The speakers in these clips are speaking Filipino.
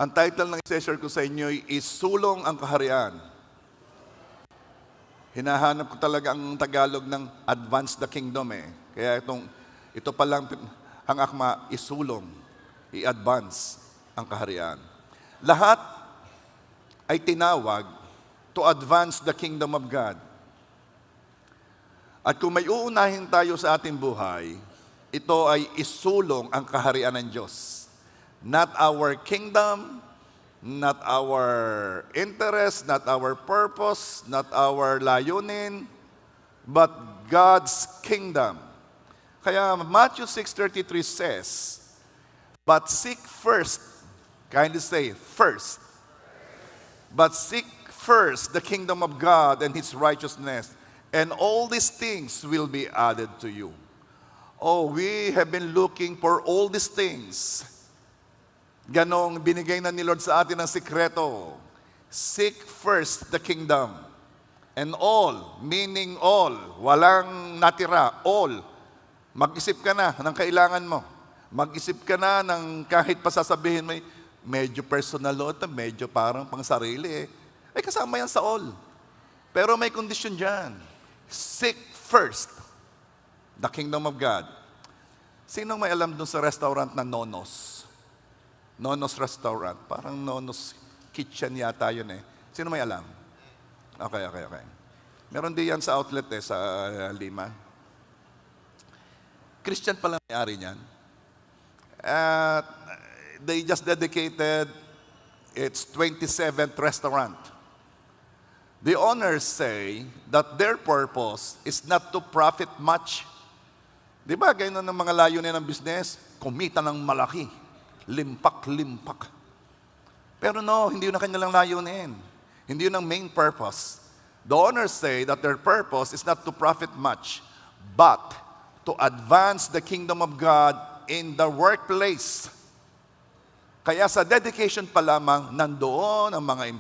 Ang title ng i-share ko sa inyo ay Isulong ang Kaharian. Hinahanap ko talaga ang Tagalog ng Advance the Kingdom eh. Kaya ito pa lang ang akma, isulong, i-advance ang kaharian. Lahat ay tinawag to advance the kingdom of God. At kung may uunahin tayo sa ating buhay, ito ay isulong ang kaharian ng Diyos. Not our kingdom, not our interest, not our purpose, not our layunin, but God's kingdom. Kaya Matthew 6:33 says, but seek first, kindly say, first. But seek first the kingdom of God and His righteousness, and all these things will be added to you. Oh, we have been looking for all these things. Ganong binigay na ni Lord sa atin ang sikreto. Seek first the kingdom. And all, meaning all, walang natira, all. Mag-isip ka na ng kailangan mo. Mag-isip ka na ng kahit pa sasabihin mo, medyo personal o ito, medyo parang pang sarili eh. Ay kasama yan sa all. Pero may condition dyan. Seek first the kingdom of God. Sinong may alam dun sa restaurant na Nonos? Nonos Restaurant. Parang Nonos Kitchen yata yun eh. Sino may alam? Okay. Meron din yan sa outlet eh, sa Lima. Christian pala may-ari niyan. They just dedicated its 27th restaurant. The owners say that their purpose is not to profit much. Di ba, ganyan ng mga layunin ng business? Kumita ng malaki. Limpak. Pero no, hindi yun ang kanilang layunin. Hindi yun ang main purpose. The owners say that their purpose is not to profit much, but to advance the kingdom of God in the workplace. Kaya sa dedication pa lamang, nandoon ang mga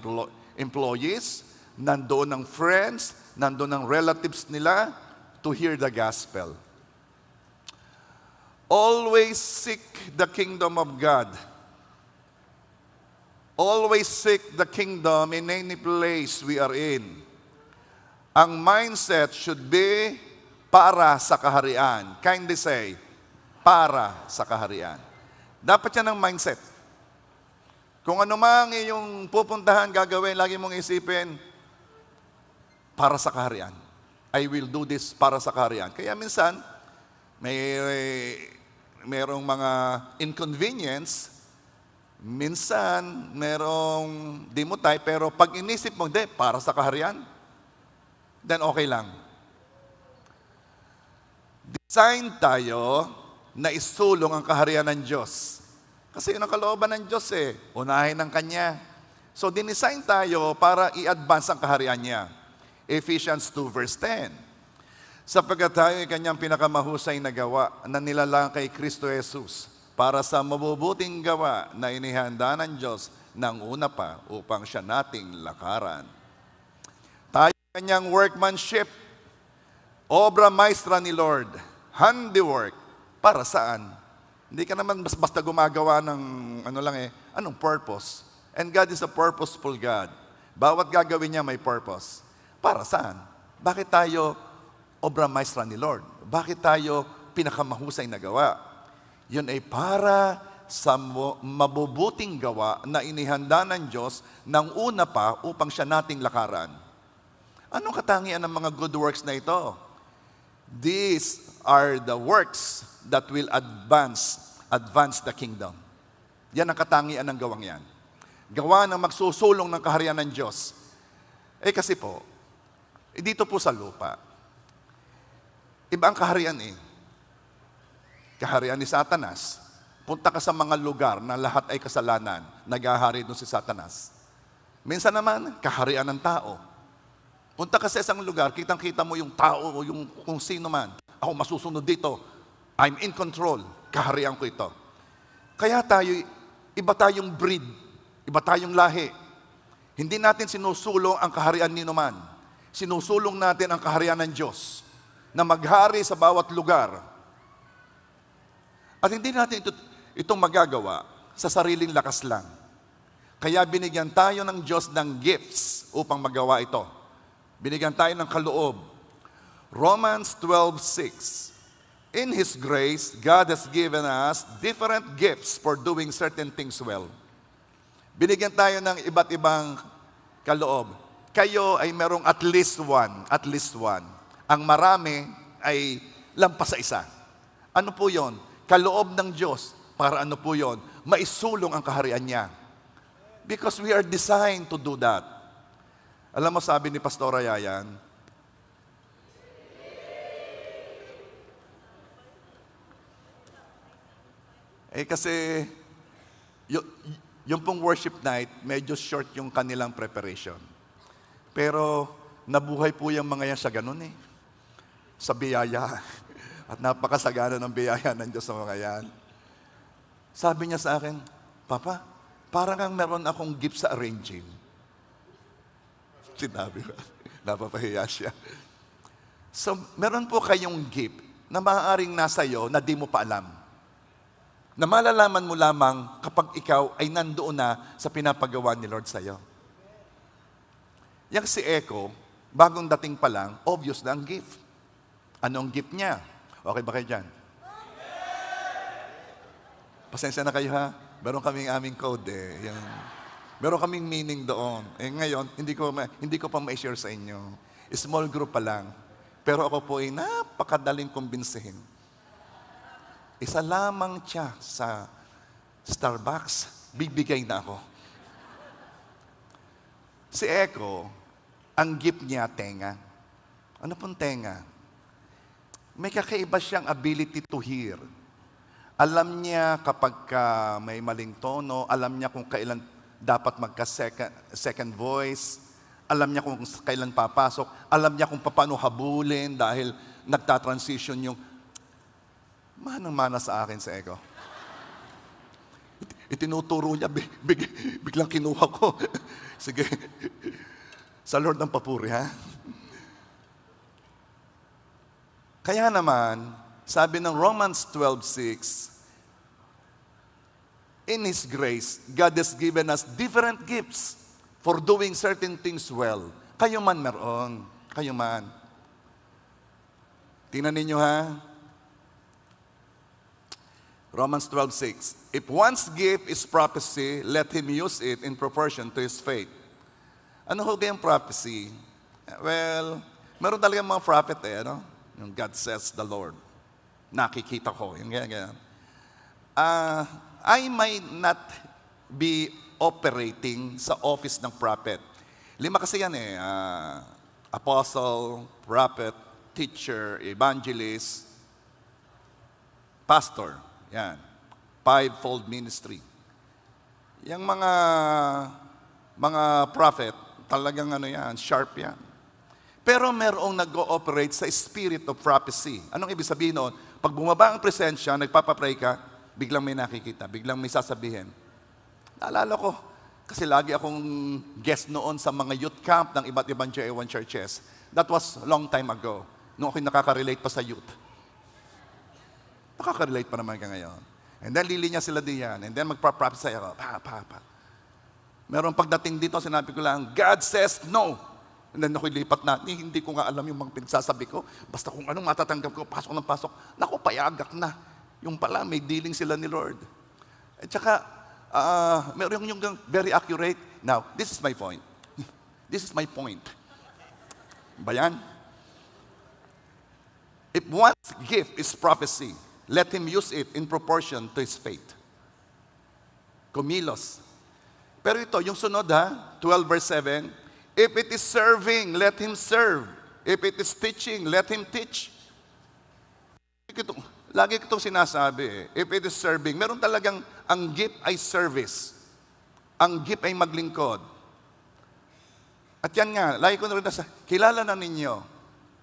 employees, nandoon ang friends, nandoon ang relatives nila to hear the gospel. Always seek the kingdom of God. Always seek the kingdom in any place we are in. Ang mindset should be para sa kaharian. Kindly say, para sa kaharian. Dapat yan ang mindset. Kung ano mang iyong pupuntahan, gagawin, lagi mong isipin, para sa kaharian. I will do this para sa kaharian. Kaya minsan, merong mga inconvenience, minsan, merong di mo tayo, pero pag inisip mo, hindi, para sa kaharian, then okay lang. Design tayo na isulong ang kaharian ng Diyos. Kasi yun ang kalooban ng Diyos eh. Unahin ng Kanya. So, dinesign tayo para i-advance ang kaharian niya. Ephesians 2 verse 10. Sapagkat tayo ay Kanyang pinakamahusay na gawa na nilalang kay Kristo Jesus para sa mabubuting gawa na inihanda ng Diyos ng una pa upang siya nating lakaran. Tayo Kanyang workmanship, obra maestra ni Lord, handiwork, para saan? Hindi ka naman basta gumagawa ng anong purpose? And God is a purposeful God. Bawat gagawin niya may purpose. Para saan? Bakit tayo obra maestra ni Lord? Bakit tayo pinakamahusay na gawa? Yun ay para sa mabubuting gawa na inihanda ng Diyos ng una pa upang siya nating lakaran. Anong katangian ng mga good works na ito? These are the works that will advance the kingdom. Yan ang katangian ng gawang yan. Gawa ng magsusulong ng kaharian ng Diyos. Kasi po, dito po sa lupa, iba ang kaharian eh. Kaharian ni Satanas. Punta ka sa mga lugar na lahat ay kasalanan, naghahari doon si Satanas. Minsan naman, kaharian ng tao. Punta ka sa isang lugar, kitang-kita mo yung tao o yung kung sino man. Ako masusunod dito. I'm in control. Kaharian ko ito. Kaya tayo, iba tayong breed. Iba tayong lahi. Hindi natin sinusulong ang kaharian ni numan. Sinusulong natin ang kaharian ng Diyos na maghari sa bawat lugar. At hindi natin itong magagawa sa sariling lakas lang. Kaya binigyan tayo ng Diyos ng gifts upang magawa ito. Binigyan tayo ng kaloob. Romans 12:6. In His grace, God has given us different gifts for doing certain things well. Binigyan tayo ng iba't ibang kaloob. Kayo ay merong at least one. Ang marami ay lampas sa isa. Ano po yon? Kaloob ng Diyos. Para ano po yon? Maisulong ang kaharian niya. Because we are designed to do that. Alam mo, sabi ni Pastora Yayan, kasi yung pong worship night, medyo short yung kanilang preparation. Pero nabuhay po yung mga yan sa ganun sa biyaya. At napakasagana ng biyaya ng Diyos sa mga yan. Sabi niya sa akin, Papa, parang ang meron akong gift sa arranging. Sinabi ko, napapahiya siya. So, meron po kayong gift na maaaring nasa iyo na di mo pa alam. Na malalaman mo lamang kapag ikaw ay nandoon na sa pinapagawa ni Lord sa iyo. Yang si Echo, bagong dating pa lang, obvious na ang gift. Ano ang gift niya? Okay ba kayo dyan? Pasensya na kayo ha. Meron kaming aming code meron kaming meaning doon. Ngayon, hindi ko pa ma-share sa inyo. Small group pa lang. Pero ako po ay napakadaling kumbinsihin. Isa lamang siya sa Starbucks, bibigay na ako. Si Echo, ang gift niya, tenga. Ano pong tenga? May kakaiba siyang ability to hear. Alam niya kapag may maling tono, alam niya kung kailan dapat magka-second voice, alam niya kung kailan papasok, alam niya kung paano habulin dahil nagtatransition yung manang-mana sa akin sa Echo. Itinuturo niya, biglang kinuha ko. Sige, sa Lord ng papuri, ha? Kaya naman, sabi ng Romans 12:6, in His grace, God has given us different gifts for doing certain things well. Kayo man meron. Kayo man. Tingnan ninyo ha. Romans 12:6. If one's gift is prophecy, let him use it in proportion to his faith. Ano ho kayang prophecy? Well, meron talaga mga prophet ano? Yung God says the Lord. Nakikita ko. Yung ganyan. I might not be operating sa office ng prophet. 5 kasi yan apostle, prophet, teacher, evangelist, pastor. Yan. 5-fold ministry. Yung mga prophet, talagang sharp yan. Pero merong nag-ooperate sa spirit of prophecy. Anong ibig sabihin noon? Pag bumaba ang presensya, nagpapapray ka, biglang may nakikita, biglang may sasabihin. Naalala ko, kasi lagi akong guest noon sa mga youth camp ng iba't ibang JA1 churches. That was a long time ago, nung ako'y nakaka-relate pa sa youth. Nakaka-relate pa naman ka ngayon. And then lilinya sila diyan, and then magpa-prophesy ako, pa. Meron pagdating dito, sinabi ko lang, God says no. And then ako'y lipat na, hindi ko nga alam yung mga pinagsasabi ko. Basta kung anong matatanggap ko, pasok ng pasok. Naku, payagak na. Yung pala, may dealing sila ni Lord. At saka, meron yung very accurate. Now, this is my point. This is my point. Ba yan? If one's gift is prophecy, let him use it in proportion to his faith. Kumilos. Pero ito, yung sunod 12 verse 7, if it is serving, let him serve. If it is teaching, let him teach. Lagi ko itong sinasabi. If it is serving, meron talagang ang gift ay service. Ang gift ay maglingkod. At yan nga, lagi ko na rin kilala na ninyo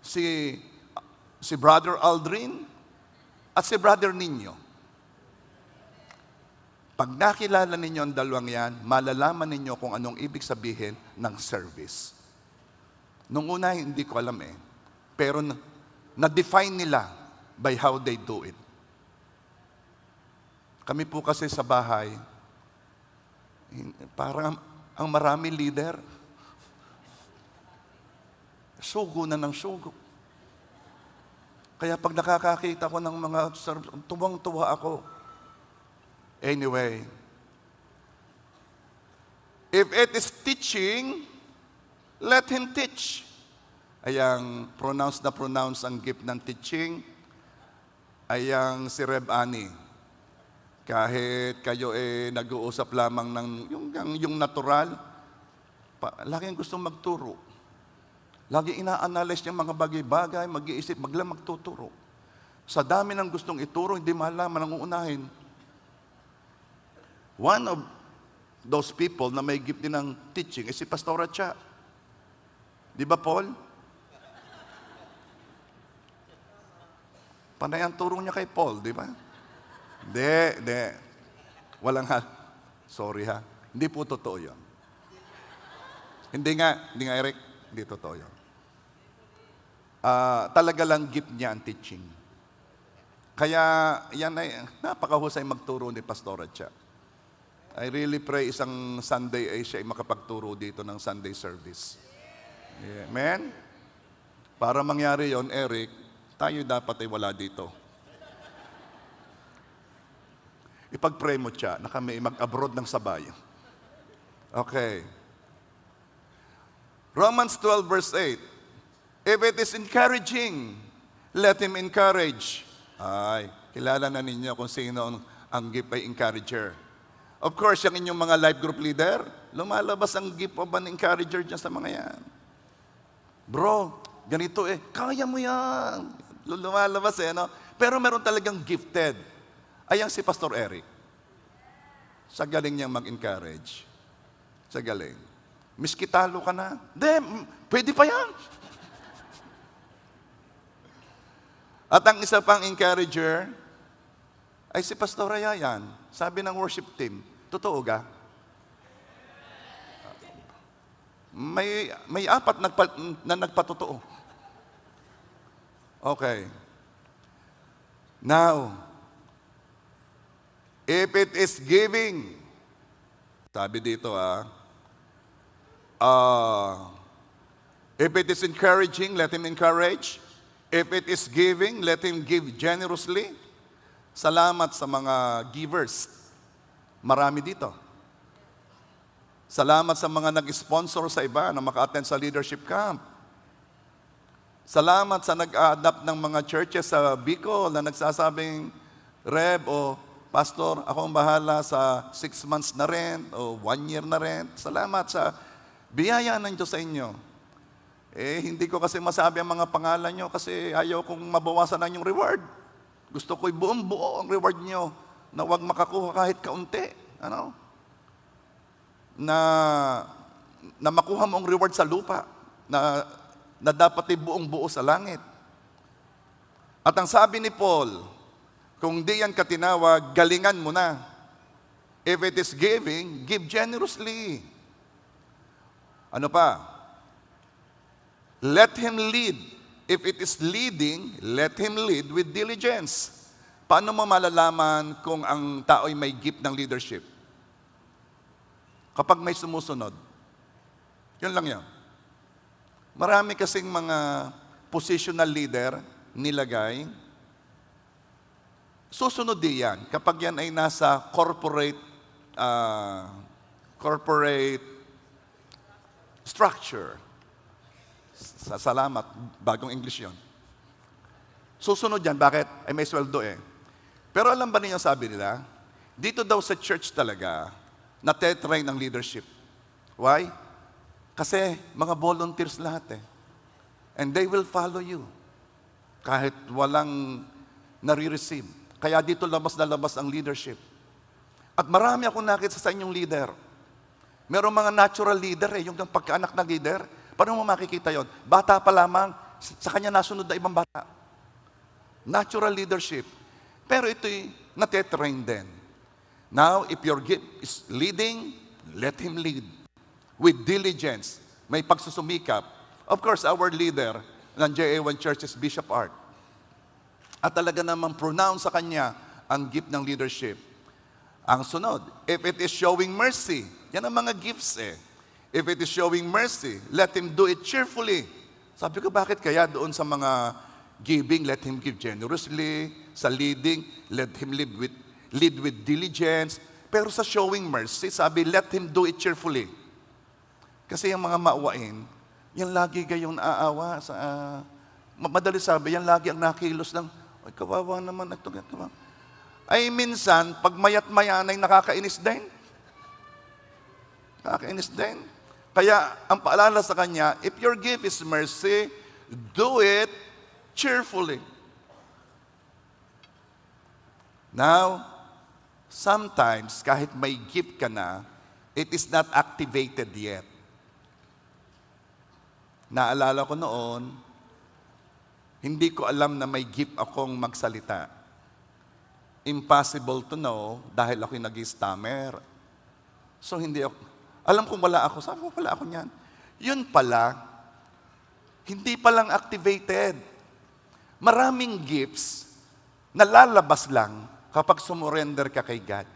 si Brother Aldrin at si Brother Ninyo. Pag nakilala ninyo ang dalawang yan, malalaman ninyo kung anong ibig sabihin ng service. Nung una, hindi ko alam pero na-define nila by how they do it. Kami po kasi sa bahay, Parang ang marami leader, sugo na ng sugo. Kaya pag nakakakita ko ng mga tuwang-tuwa ako. Anyway, if it is teaching, let him teach. Ayang pronounce ang gift ng teaching, ayang si Reb Ani. Kahit kayo nag-uusap lamang ng yung natural, laging gustong magturo. Lagi ina-analyze niya mga bagay-bagay, mag-iisip, magtuturo. Sa dami ng gustong ituro, hindi malaman ang uunahin. One of those people na may gift din ng teaching is si Pastora Cha. Di ba, Paul? Panay ang turo niya kay Paul, di ba? Hindi. Walang sorry ha. Hindi po totoo yun. Hindi nga, Eric. Hindi totoo yun. Talaga lang gift niya ang teaching. Kaya yan ay napakahusay magturo ni Pastora Cha. I really pray isang Sunday ay siya ay makapagturo dito ng Sunday service. Yeah. Amen? Para mangyari yon, Eric, tayo dapat ay wala dito. Ipag-pray mo siya na kami mag-abroad ng sabay. Okay. Romans 12 verse 8. If it is encouraging, let him encourage. Ay, kilala na ninyo kung sino ang gift ay encourager. Of course, yung inyong mga life group leader, lumalabas ang gift of an encourager dyan sa mga yan. Bro, ganito kaya mo yan. Lumalabas no? Pero meron talagang gifted. Ayang si Pastor Eric. Sa galing niyang mag-encourage. Sa galing. Miski talo ka na. Pwede pa yan. At ang isa pang encourager ay si Pastor Yayan. Sabi ng worship team, totoo ga? May apat na nagpatotoo. Okay. Now, if it is giving, sabi dito if it is encouraging, let him encourage. If it is giving, let him give generously. Salamat sa mga givers. Marami dito. Salamat sa mga nag-sponsor sa iba na maka-attend sa leadership camp. Salamat sa nag-adapt ng mga churches sa Bicol na nagsasabing, Reb o Pastor, ako ang bahala sa 6 months na rent o 1 year na rent. Salamat sa biyaya ng Diyos sa inyo. Hindi ko kasi masabi ang mga pangalan nyo kasi ayaw kong mabawasan ang inyong reward. Gusto ko'y buong-buo ang reward nyo na huwag makakuha kahit kaunti. Na makuha mo ang reward sa lupa na dapat ay buong-buo sa langit. At ang sabi ni Paul, kung di yan katinawag, galingan mo na. If it is giving, give generously. Ano pa? Let him lead. If it is leading, let him lead with diligence. Paano mo malalaman kung ang tao ay may gift ng leadership? Kapag may sumusunod. Yun lang yan. Marami kasing mga positional leader nilagay. Susunod din yan. Kapag yan ay nasa corporate structure. Salamat, bagong English yon. Susunod yan, bakit? Ay may sweldo Pero alam ba ninyo sabi nila, dito daw sa church talaga, natetrain ng leadership. Why? Kasi mga volunteers lahat And they will follow you. Kahit walang nare-receive. Kaya dito labas na labas ang leadership. At marami akong nakita sa inyong leader. Merong mga natural leader yung pagkaanak na leader. Paano mo makikita yon? Bata pa lamang, sa kanya nasunod na ibang bata. Natural leadership. Pero ito'y natetrain din. Now, if your gift is leading, let him lead. With diligence. May pagsusumikap. Of course, our leader ng JA1 Church is Bishop Art. At talaga namang pronounce sa kanya ang gift ng leadership. Ang sunod, if it is showing mercy, Yan ang mga gifts eh. If it is showing mercy, let him do it cheerfully. Sabi ko, bakit kaya doon sa mga giving, let him give generously. Sa leading, let him lead with diligence. Pero sa showing mercy, sabi, let him do it cheerfully. Kasi yung mga maawain, yan lagi kayong naaawa. Madali sabi, yan lagi ang nakilos ng, ay, kawawa naman. Ay, minsan, pag mayat-mayan ay nakakainis din. Nakakainis din. Kaya, ang paalala sa kanya, if your gift is mercy, do it cheerfully. Now, sometimes, kahit may gift ka na, it is not activated yet. Naalala ko noon, hindi ko alam na may gift akong magsalita. Impossible to know dahil ako'y nag-stammer. So, hindi ako, alam kong wala ako, sabi ko wala ako niyan. Yun pala, hindi palang activated. Maraming gifts na lalabas lang kapag sumurrender ka kay God.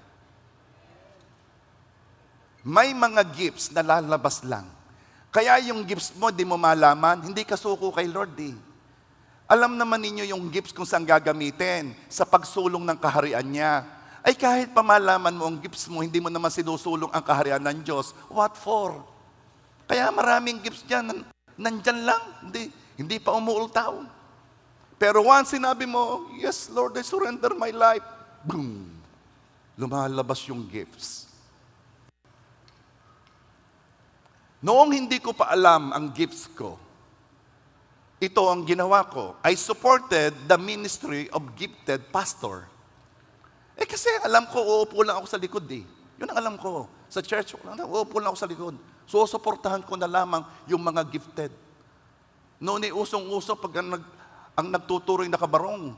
May mga gifts na lalabas lang. Kaya yung gifts mo, di mo malaman, hindi ka suko kay Lord eh. Alam naman ninyo yung gifts kung saan gagamitin sa pagsulong ng kaharian niya. Ay kahit pa malaman mo ang gifts mo, hindi mo naman sinusulong ang kaharian ng Diyos. What for? Kaya maraming gifts dyan, nandyan lang, hindi pa umuultaw. Pero once sinabi mo, yes Lord, I surrender my life, boom, lumalabas yung gifts. Noong hindi ko pa alam ang gifts ko, ito ang ginawa ko. I supported the ministry of gifted pastor. Kasi alam ko, uupo lang ako sa likod eh. Yun ang alam ko. Sa church, uupo lang ako sa likod. So, suportahan ko na lamang yung mga gifted. Noon ay usong-uso pag ang nagtuturo yung nakabarong,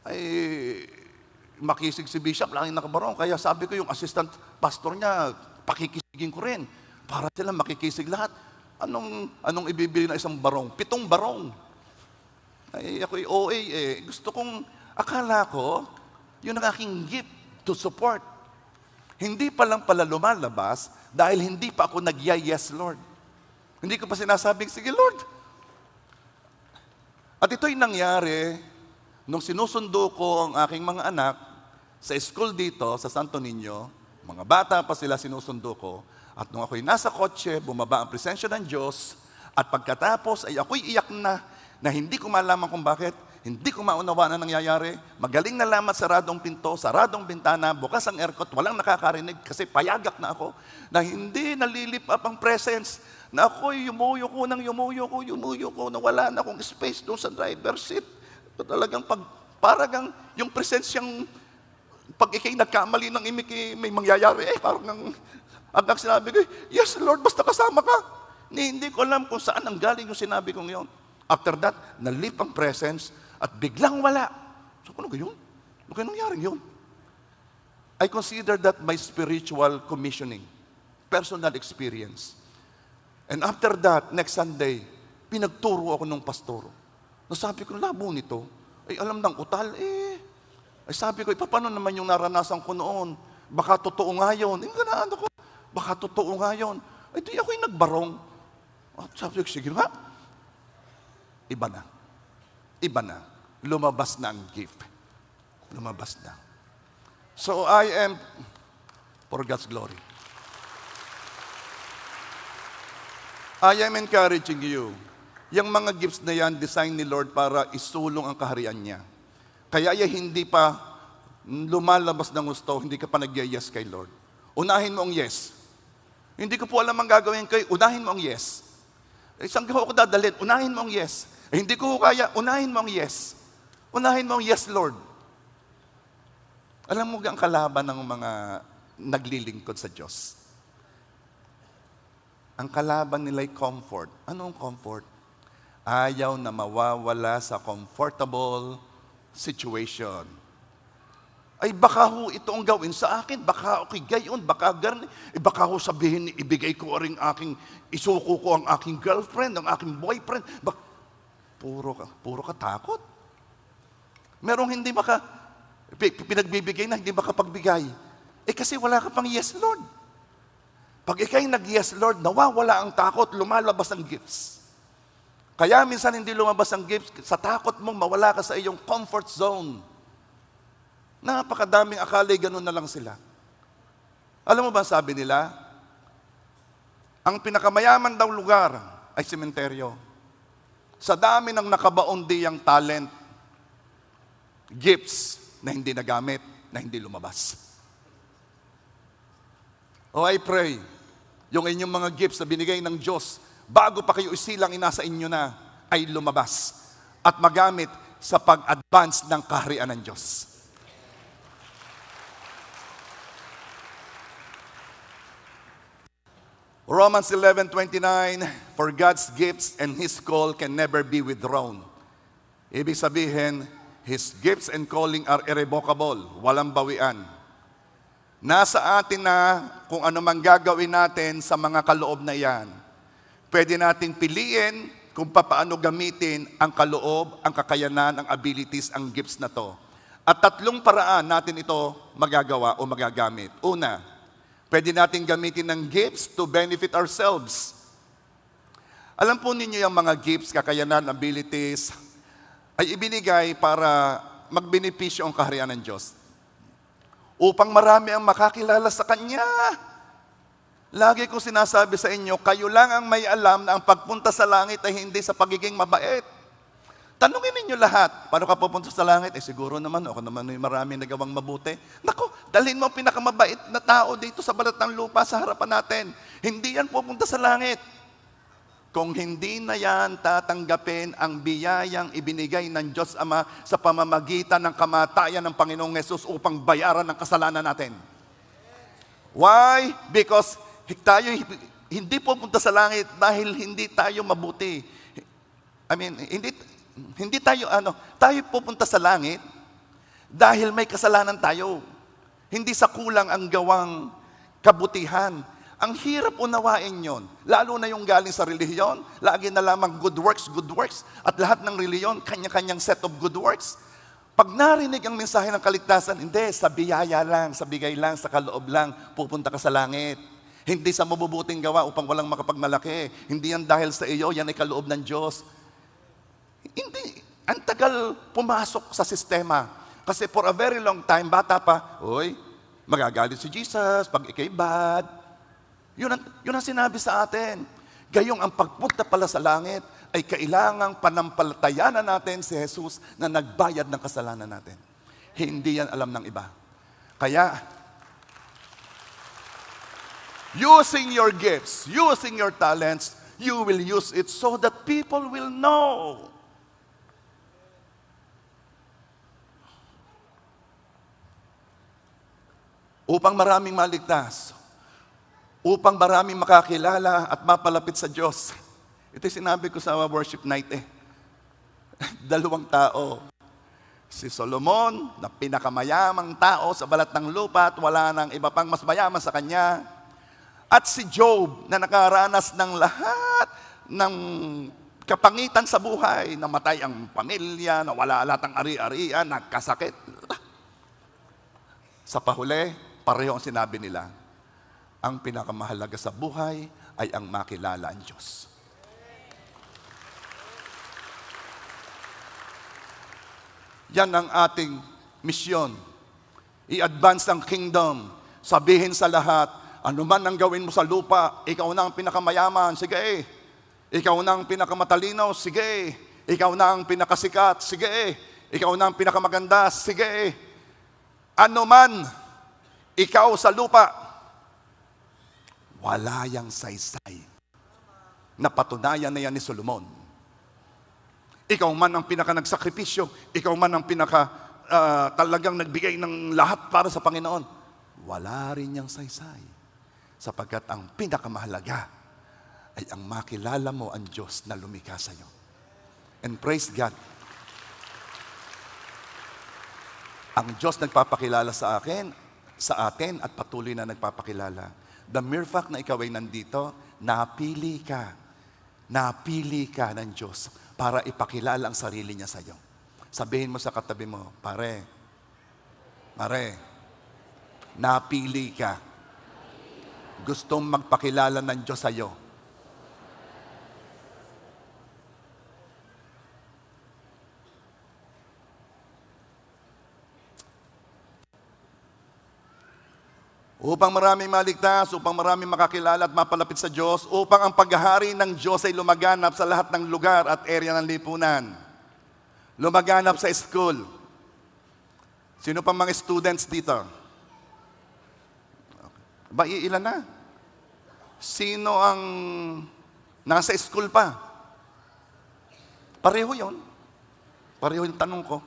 ay makisig si Bishop, laging nakabarong. Kaya sabi ko yung assistant pastor niya, pakikisigin ko rin. Para sila makikisig lahat. Anong ibibili na isang barong? 7 barong. Ay, ako'y OA eh. Gusto kong, akala ko, yun ang aking gift to support. Hindi pa lang pala lumalabas dahil hindi pa ako nag-yes, Lord. Hindi ko pa sinasabing, sige, Lord. At ito'y nangyari nung sinusundo ko ang aking mga anak sa school dito, sa Santo Niño. Mga bata pa sila sinusundo ko. At nung ako'y nasa kotse, bumaba ang presensya ng Diyos, at pagkatapos ay ako'y iyak na hindi ko malaman kung bakit, hindi ko maunawaan na nangyayari. Magaling na lamang saradong pinto, saradong bintana, bukas ang aircon, walang nakakarinig kasi payagak na ako, na hindi nalilip up ang presence, na ako'y yumuyo ko, na wala na akong space doon sa driver seat. So, talagang parang yung presensyang, pag ikay nagkamali ng imik, may mangyayari, parang hanggang sinabi ko, yes Lord, basta kasama ka. Hindi ko alam kung saan ang galing yung sinabi kong yun. After that, nalip ang presence at biglang wala. So, ano yun? Ano kaya nangyaring yun? I consider that my spiritual commissioning, personal experience. And after that, next Sunday, pinagturo ako ng pastor. Nasabi ko, labo nito. Ay, alam ng utal, Ay, sabi ko, paano naman yung naranasan ko noon? Baka totoo nga yun. Ano ko? Baka totoo nga yun. Ay, di ako'y nagbarong. At sabi ko, sige nga. Iba na. Iba na. Lumabas na ang gift. Lumabas na. So I am, for God's glory, I am encouraging you. Yung mga gifts na yan, design ni Lord para isulong ang kaharian niya. Kaya hindi pa lumalabas ng gusto, hindi ka pa nag-yes kay Lord. Unahin mo ang yes. Hindi ko po alam ang gagawin kayo, unahin mo ang yes. Isang ko dadalhin, unahin mo ang yes. Hindi ko kaya, unahin mo ang yes. Unahin mo ang yes, Lord. Alam mo ang kalaban ng mga naglilingkod sa Diyos? Ang kalaban nila'y comfort. Anong comfort? Ayaw na mawawala sa comfortable situation. Ay baka ho ito ang gawin sa akin, baka okay gayon, baka ganun, baka ho sabihin, ibigay ko rin isuko ko ang aking girlfriend, ang aking boyfriend. Puro ka takot. Merong hindi pinagbibigay na hindi makapagbigay. Kasi wala ka pang yes, Lord. Pag ikay nag-yes, Lord, nawawala ang takot, lumalabas ang gifts. Kaya minsan hindi lumabas ang gifts, sa takot mong mawala ka sa iyong comfort zone. Napakadaming akala, ganun na lang sila. Alam mo ba sabi nila? Ang pinakamayaman daw lugar ay sementeryo. Sa dami ng nakabaon diyang talent, gifts na hindi nagamit, na hindi lumabas. Oh, I pray, yung inyong mga gifts na binigay ng Diyos, bago pa kayo isilang inasa inyo na, ay lumabas at magamit sa pag-advance ng kaharian ng Diyos. Romans 11:29, for God's gifts and His call can never be withdrawn. Ibig sabihin, His gifts and calling are irrevocable, walang bawian. Nasa atin na kung ano mang gagawin natin sa mga kaloob na yan. Pwede nating piliin kung paano gamitin ang kaloob, ang kakayanan, ang abilities, ang gifts na to. At 3 paraan natin ito magagawa o magagamit. Una, pwede natin gamitin ng gifts to benefit ourselves. Alam po ninyo yung mga gifts, kakayanan, abilities, ay ibinigay para magbenepisyo ang kaharian ng Diyos. Upang marami ang makakilala sa Kanya. Lagi kong sinasabi sa inyo, kayo lang ang may alam na ang pagpunta sa langit ay hindi sa pagiging mabait. Tanungin ninyo lahat, paano ka pupunta sa langit? Siguro naman, ako naman may maraming nagawang mabuti. Naku, dalhin mo ang pinakamabait na tao dito sa balat ng lupa sa harapan natin. Hindi yan pupunta sa langit. Kung hindi na yan tatanggapin ang biyayang ibinigay ng Diyos Ama sa pamamagitan ng kamatayan ng Panginoong Hesus upang bayaran ng kasalanan natin. Why? Because tayo hindi pupunta sa langit dahil hindi tayo mabuti. Hindi tayo tayo pupunta sa langit dahil may kasalanan tayo. Hindi sa kulang ang gawang kabutihan. Ang hirap unawain yon, lalo na yung galing sa relihiyon, lagi na lamang good works, at lahat ng relihiyon, kanya-kanyang set of good works. Pag narinig ang mensahe ng kaligtasan, hindi, sa biyaya lang, sa bigay lang, sa kaloob lang, pupunta ka sa langit. Hindi sa mabubuting gawa upang walang makapagmalaki. Hindi yan dahil sa iyo, yan ay kaloob ng Diyos. Hindi, ang tagal pumasok sa sistema. Kasi for a very long time, bata pa, magagalit si Jesus pag ikay bad. Yun ang sinabi sa atin. Gayong ang pagpunta pala sa langit ay kailangang panampalatayanan natin si Jesus na nagbayad ng kasalanan natin. Hindi yan alam ng iba. Kaya, using your gifts, using your talents, you will use it so that people will know. Upang maraming maligtas, upang maraming makakilala at mapalapit sa Diyos. Ito sinabi ko sa worship night 2 tao. Si Solomon, na pinakamayamang tao sa balat ng lupa at wala nang iba pang mas mayaman sa kanya. At si Job, na nakaranas ng lahat ng kapangitan sa buhay, namatay ang pamilya, nawala lahat ang ari-arian, nagkasakit. Sa pahuli, pareho ang sinabi nila, ang pinakamahalaga sa buhay ay ang makilala ang Diyos. Yan ang ating misyon. I-advance ang kingdom. Sabihin sa lahat, ano man ang gawin mo sa lupa, ikaw na ang pinakamayaman, sige. Ikaw na ang pinakamatalino, sige. Ikaw na ang pinakasikat, sige. Ikaw na ang pinakamaganda, sige. Ano man, ikaw sa lupa, wala yang saysay. Napatunayan na yan ni Solomon. Ikaw man ang pinaka-nagsakripisyo, ikaw man ang talagang nagbigay ng lahat para sa Panginoon. Wala rin yang saysay. Sapagkat ang pinakamahalaga ay ang makilala mo ang Diyos na lumikha sa iyo. And praise God. Ang Diyos nagpapakilala sa atin at patuloy na nagpapakilala. The mere fact na ikaw ay nandito, napili ka ng Diyos para ipakilala ang sarili niya sa iyo. Sabihin mo sa katabi mo, pare, napili ka gustong magpakilala ng Diyos sa iyo? Upang maraming maligtas, upang maraming makakilala at mapalapit sa Diyos, upang ang paghahari ng Diyos ay lumaganap sa lahat ng lugar at area ng lipunan. Lumaganap sa school. Sino pa mga students dito? Ba, ilan na? Sino ang nasa school pa? Pareho yon. Pareho yung tanong ko.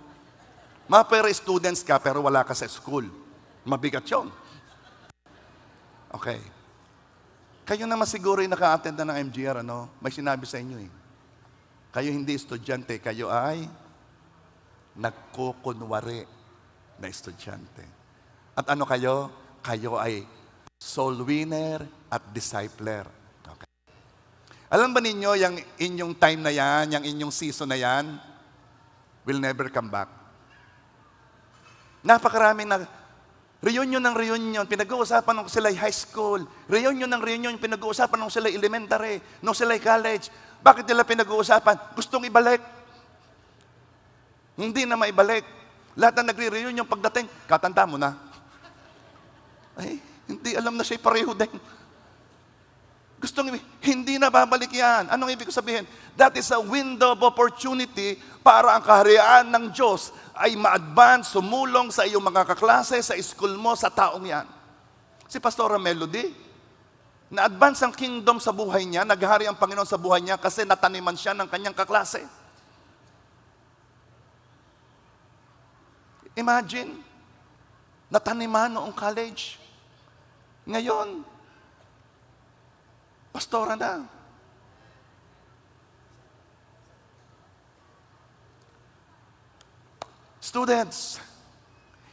Pero students ka pero wala ka sa school. Mabigat yon. Okay. Kayo naman siguro yung naka-attend na ng MGR, ano? May sinabi sa inyo eh. Kayo hindi estudyante, kayo ay nagkukunwari na estudyante. At ano kayo? Kayo ay soul winner at discipler. Okay. Alam ba ninyo, yung inyong time na yan, yung inyong season na yan, will never come back. Napakaraming reunion ng reunion, pinag-uusapan nung sila'y high school. Reunion ng reunion, pinag-uusapan nung sila'y elementary, nung sila'y college. Bakit nila pinag-uusapan? Gustong ibalik. Hindi na maibalik. Lahat na nagre-reunion pagdating, katanda mo na. Ay, hindi alam na siya'y pareho din. Hindi na babalik yan. Anong ibig sabihin? That is a window of opportunity para ang kaharian ng Diyos ay ma-advance, sumulong sa iyong mga kaklase, sa school mo, sa taong yan. Si Pastora Melody, na-advance ang kingdom sa buhay niya, naghari ang Panginoon sa buhay niya kasi nataniman siya ng kanyang kaklase. Imagine, nataniman noong college. Ngayon, pastora na. Students,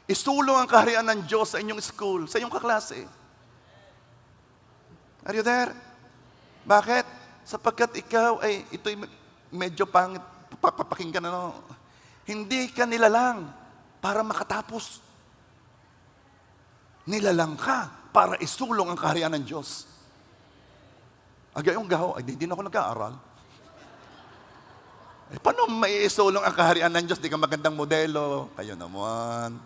isulong ang kaharian ng Diyos sa inyong school, sa inyong kaklase. Are you there? Bakit? Sapagkat ikaw ay, ito'y medyo pangit, papakinggan na, no? Hindi ka nilalang para makatapos. Nilalang ka para isulong ang kaharian ng Diyos. Agayong gaho, ay hindi na ako nag-aaral. Paano may isulong ang kaharian ng Diyos? Di ka magandang modelo. Kayo naman.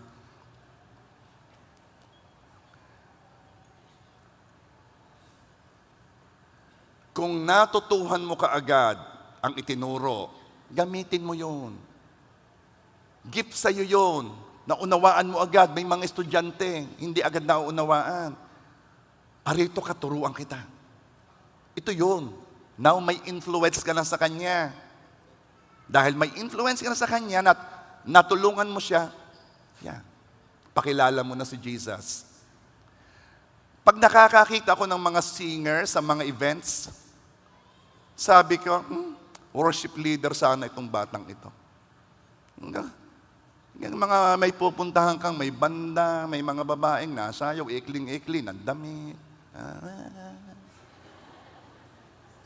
Kung natutuhan mo kaagad ang itinuro, gamitin mo yun. Gift sa'yo yun. Naunawaan mo agad. May mga estudyante, hindi agad nauunawaan. Arito ka, turuan kita. Ito yun. Now may influence ka na sa kanya. Dahil may influence ka na sa kanya, natulungan mo siya, pakilala mo na si Jesus. Pag nakakakita ako ng mga singers sa mga events, sabi ko, worship leader sana itong batang ito. Yung mga may pupuntahan kang, may banda, may mga babaeng nasayaw, ikling-ikli, ng damit.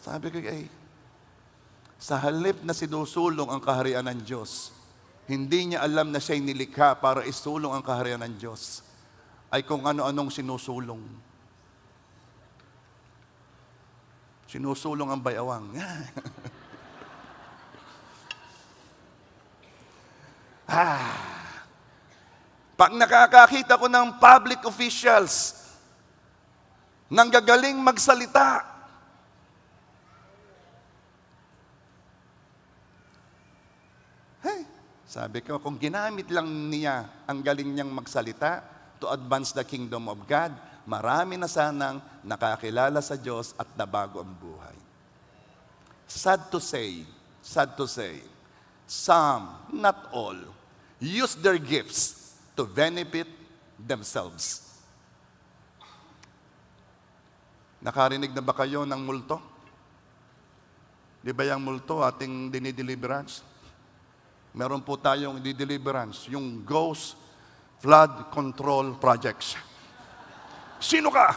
Sabi ko, sa halip na sinusulong ang kaharian ng Diyos, hindi niya alam na siya'y nilikha para isulong ang kaharian ng Diyos, ay kung ano-anong sinusulong. Sinusulong ang bayawang. Pag nakakakita ko ng public officials nang gagaling magsalita, sabi ko, kung ginamit lang niya ang galing niyang magsalita to advance the kingdom of God, marami na sanang nakakilala sa Diyos at nabago ang buhay. Sad to say, some, not all, use their gifts to benefit themselves. Nakarinig na ba kayo ng multo? Di ba yung multo ating dinideliverance? Meron po tayong deliverance, yung Ghost Flood Control Projects. Sino ka?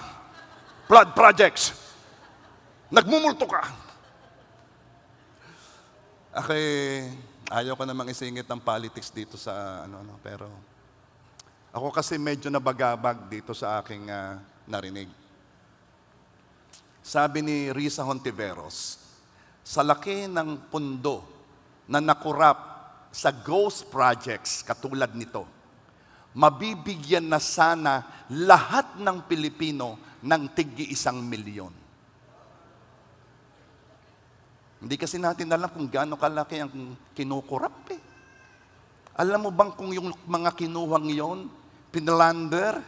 Flood Projects. Nagmumulto ka. Ayaw ko namang isingit ang politics dito sa pero ako kasi medyo nabagabag dito sa aking narinig. Sabi ni Risa Hontiveros, sa laki ng pundo na nakurap sa ghost projects katulad nito, mabibigyan na sana lahat ng Pilipino ng tig-1,000,000. Hindi kasi natin alam kung gaano kalaki ang kinukurap eh. Alam mo bang kung yung mga kinuhang yon, pinalander,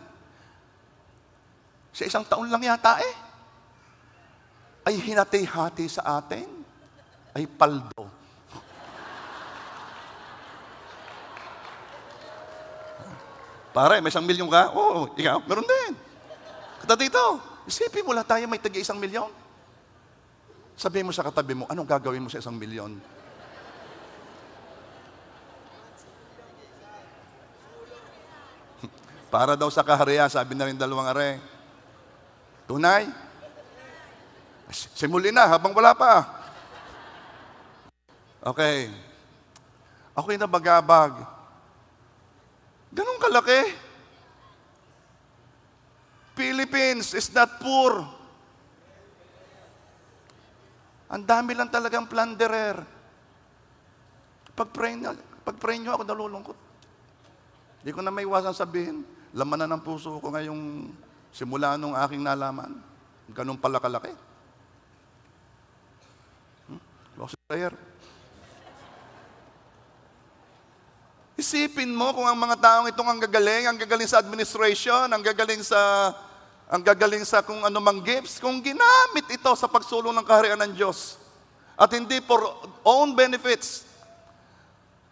sa 1 taon lang yata eh, ay hinati-hati sa atin, ay paldo. Pare, may 1,000,000 ka? Oo, ikaw, meron din. Kata dito, isipin mo lang tayo may tagi 1,000,000. Sabihin mo sa katabi mo, anong gagawin mo sa 1,000,000? Para daw sa kaharian, sabi na rin 2 are. Tunay? Simuli na, habang wala pa. Okay. Ako'y nabagabag. Ganun kalaki. Philippines is not poor. Ang dami lang talagang plunderer. Pag-pray nyo ako nalulungkot. Hindi ko na may iwasan sabihin. Laman na ng puso ko ngayong simula nung aking nalaman. Ganun pala kalaki. Lost prayer. Isipin mo kung ang mga taong itong ang gagaling sa administration, ang gagaling sa kung anumang gifts, kung ginamit ito sa pagsulong ng kaharian ng Diyos at hindi for own benefits.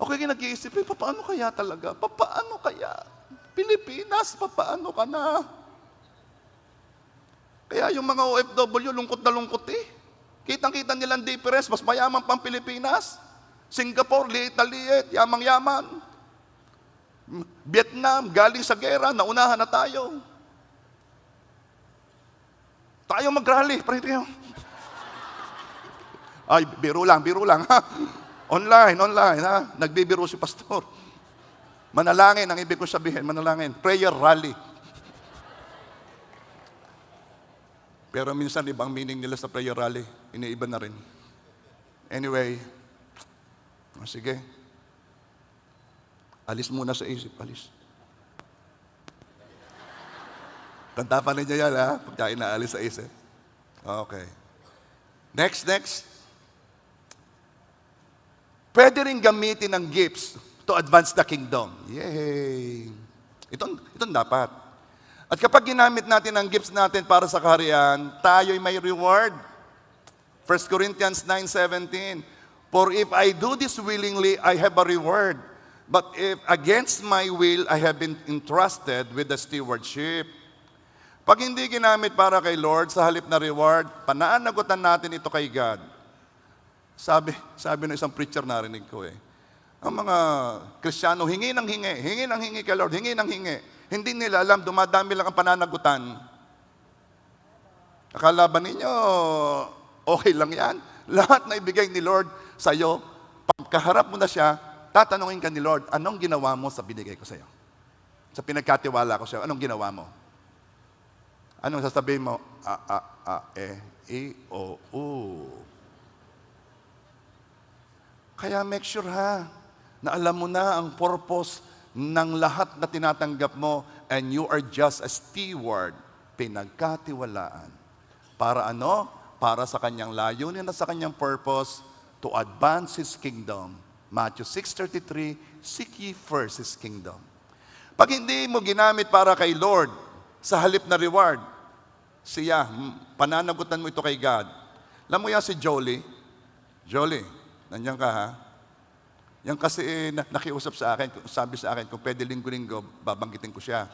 Okay, nag-iisip, paano kaya talaga? Paano kaya? Pilipinas, paano ka na? Kaya yung mga OFW, lungkot na lungkot eh. Kitang-kita nilang difference, mas mayaman pang Pilipinas. Singapore, liit na liit, yamang-yaman. Vietnam, galing sa gera, naunahan na tayo. Tayo mag-rally, pare tayo. Ay, biro lang, ha? Online, ha? Nagbibiro si pastor. Manalangin, ang ibig ko sabihin, manalangin. Prayer rally. Pero minsan, ibang meaning nila sa prayer rally. Iniiba na rin. Anyway, sige. Alis muna sa isip, alis. Tanda pa ninyo yan, ha? Pagka inaalis sa isip. Okay. Next. Pwede rin gamitin ang gifts to advance the kingdom. Yay! Itong dapat. At kapag ginamit natin ang gifts natin para sa kaharian, tayo'y may reward. 1 Corinthians 9:17. For if I do this willingly, I have a reward. But if against my will, I have been entrusted with the stewardship. Pag hindi ginamit para kay Lord, sa halip na reward, pananagutan natin ito kay God. Sabi ng isang preacher, narinig ko ang mga Kristiyano, hingi ng hingi kay Lord, hingi ng hingi. Hindi nila alam, dumadami lang ang pananagutan. Akala ba ninyo, okay lang yan? Lahat na ibigay ni Lord sa'yo, pagkaharap mo na siya, tatanungin ka ni Lord, anong ginawa mo sa binigay ko sa'yo? Sa pinagkatiwala ko sa'yo, anong ginawa mo? Anong sasabihin mo? O, U. Kaya make sure na alam mo na ang purpose ng lahat na tinatanggap mo and you are just a steward, pinagkatiwalaan. Para ano? Para sa kanyang layunin at sa kanyang purpose to advance His kingdom. Matthew 6:33, seek ye first His kingdom. Pag hindi mo ginamit para kay Lord, sa halip na reward, pananagutan mo ito kay God. Alam mo yan si Jolie? Jolie, nandiyan ka ha? Yan kasi nakiusap sa akin, sabi sa akin, kung pwede linggo-linggo, babanggitin ko siya.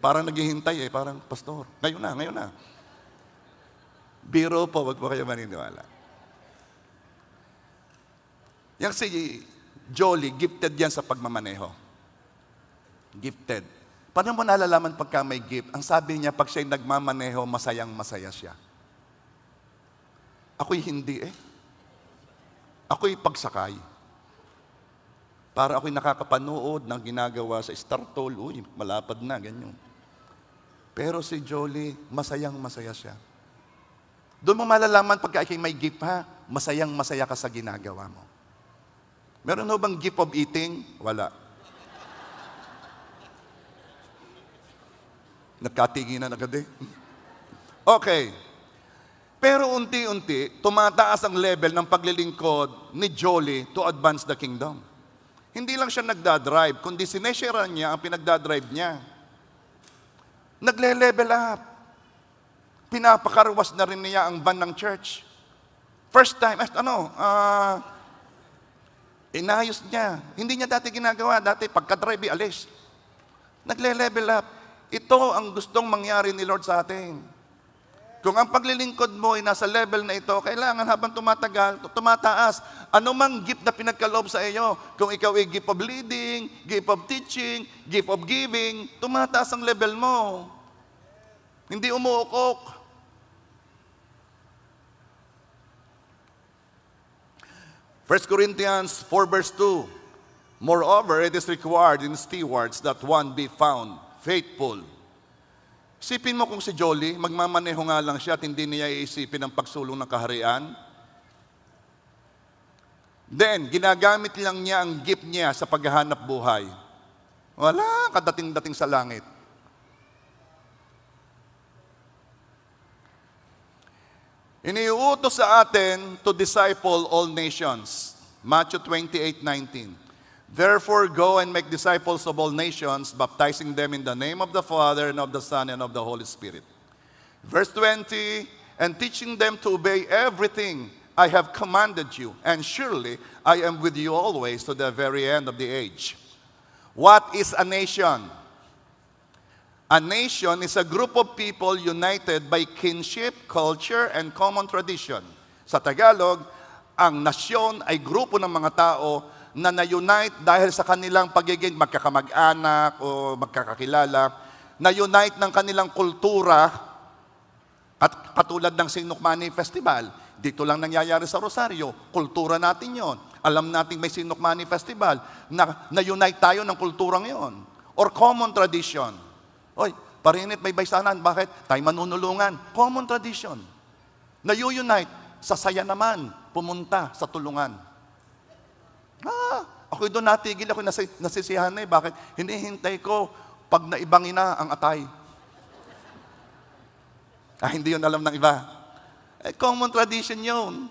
Parang naghihintay parang, pastor, ngayon na. Biro po, wag po kayo maniniwala. Yang si Jolie, gifted yan sa pagmamaneho. Gifted. Paano mo nalalaman pagka may gift? Ang sabi niya, pag siya'y nagmamaneho, masayang-masaya siya. Ako'y hindi Ako'y pagsakay. Para ako'y nakakapanood ng ginagawa sa Star Toll. Uy, malapad na, ganyan. Pero si Jolie, masayang masaya siya. Doon mo malalaman pagka ikay may gift ha, masayang masaya ka sa ginagawa mo. Meron ho bang gift of eating? Wala. Nagkatinginan agad eh. Okay. Pero unti-unti, tumataas ang level ng paglilingkod ni Jolie to advance the kingdom. Hindi lang siya nagdadrive, kundi sineshare niya ang pinagdadrive niya. Nagle-level up. Pinapakarwas na rin niya ang van ng church. First time, inayos niya. Hindi niya dati ginagawa. Dati pagka-drive, alis. Nagle-level up. Ito ang gustong mangyari ni Lord sa atin. Kung ang paglilingkod mo ay nasa level na ito, kailangan habang tumatagal, tumataas. Ano mang gift na pinagkaloob sa iyo, kung ikaw ay gift of leading, gift of teaching, gift of giving, tumataas ang level mo. Hindi umuukok. 1 Corinthians 4 verse 2, moreover, it is required in stewards that one be found faithful. Isipin mo kung si Jolie, magmamaneho nga lang siya at hindi niya iisipin ang pagsulong ng kaharian. Then, ginagamit lang niya ang gift niya sa paghahanap buhay. Wala, kadating-dating sa langit. Iniuutos sa atin to disciple all nations. Matthew 28:19. Therefore, go and make disciples of all nations, baptizing them in the name of the Father, and of the Son, and of the Holy Spirit. Verse 20, and teaching them to obey everything I have commanded you, and surely I am with you always to the very end of the age. What is a nation? A nation is a group of people united by kinship, culture, and common tradition. Sa Tagalog, ang nasyon ay grupo ng mga tao na na-unite dahil sa kanilang pagiging magkakamag-anak o magkakakilala, na-unite ng kanilang kultura at katulad ng Sinukmani Festival. Dito lang nangyayari sa Rosario, kultura natin yon. Alam natin may Sinukmani Festival, na-unite tayo ng kulturang yon. Or common tradition. Oy, parinit may baysanan. Bakit? Tayo manunulungan. Common tradition. Na-unite. Sa saya naman, pumunta sa tulungan. Ako'y doon natigil. Ako'y nasisiyahan na eh. Bakit? Hinihintay ko pag naibangin na ang atay. Hindi yun alam ng iba. Common tradition yun.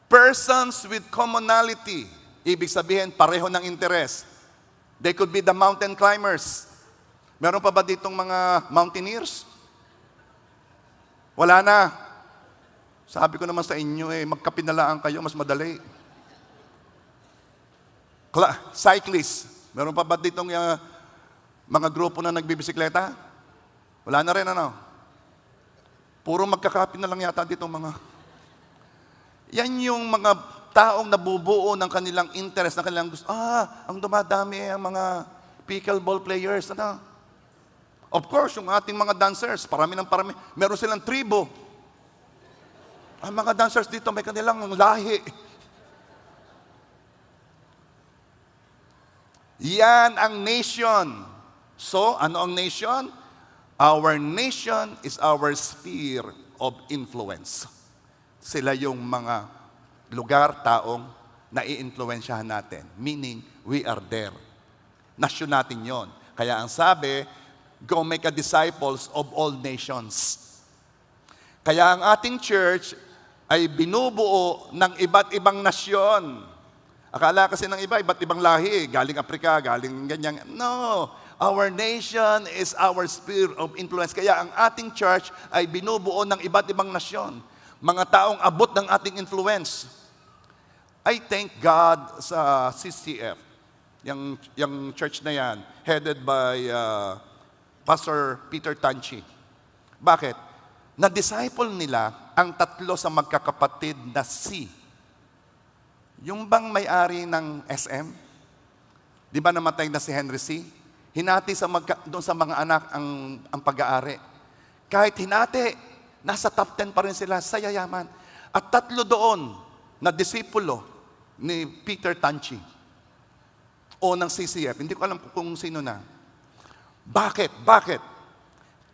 Persons with commonality. Ibig sabihin, pareho ng interes. They could be the mountain climbers. Meron pa ba ditong mga mountaineers? Wala na. Sabi ko naman sa inyo, magkapinalaan kayo, mas madali. Cyclists. Meron pa ba ditong mga grupo na nagbibisikleta? Wala na rin, ano? Puro magkakapin na lang yata ditong mga... Yan yung mga taong nabubuo ng kanilang interest, ng kanilang gusto. Ang dumadami ang mga pickleball players. Ano? Of course, yung ating mga dancers, parami ng parami. Meron silang tribo. Ang mga dancers dito, may kanilang lahi. Yan ang nation. So, ano ang nation? Our nation is our sphere of influence. Sila yung mga lugar, taong nai-influensyahan natin. Meaning, we are there. Nasyon natin yon. Kaya ang sabi, go make a disciples of all nations. Kaya ang ating church ay binubuo ng iba't ibang nasyon. Akala kasi ng iba't ibang lahi. Galing Afrika, galing ganyan. No, our nation is our sphere of influence. Kaya ang ating church ay binubuo ng iba't ibang nasyon. Mga taong abot ng ating influence. I thank God sa CCF, yung church na yan, headed by Pastor Peter Tanchi. Bakit? Na-disciple nila ang tatlo sa magkakapatid na C. Yung bang may-ari ng SM? Di ba namatay na si Henry C? Hinati doon sa mga anak ang pag-aari. Kahit hinati, nasa top 10 pa rin sila sa yayaman. At tatlo doon na disipulo ni Peter Tanchi. o ng CCF. Hindi ko alam kung sino na. Bakit? Bakit?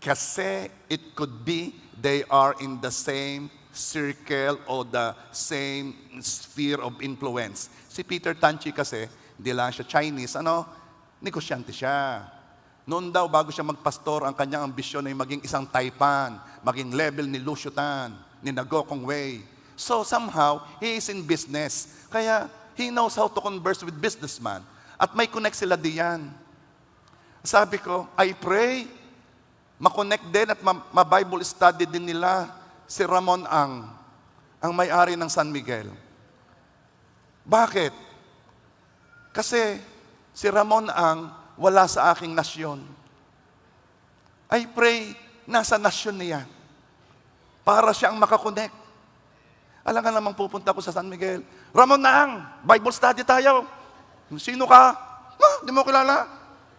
Kasi it could be they are in the same circle or the same sphere of influence. Si Peter Tanchi kasi, hindi lang siya Chinese, negosyante siya. Noon daw, bago siya magpastor, ang kanyang ambisyon ay maging isang Taipan, maging level ni Lucio Tan, ni Nago Kong Wei. So somehow, he is in business. Kaya, he knows how to converse with businessman. At may connect sila diyan. Sabi ko, I pray, makonect din at ma-Bible study din nila si Ramon ang may-ari ng San Miguel. Bakit? Kasi si Ramon wala sa aking nasyon. I pray, nasa nasyon niya. Para siyang makakonect. Alam nga namang pupunta ko sa San Miguel. Ramon Bible study tayo. Sino ka? Di mo kilala?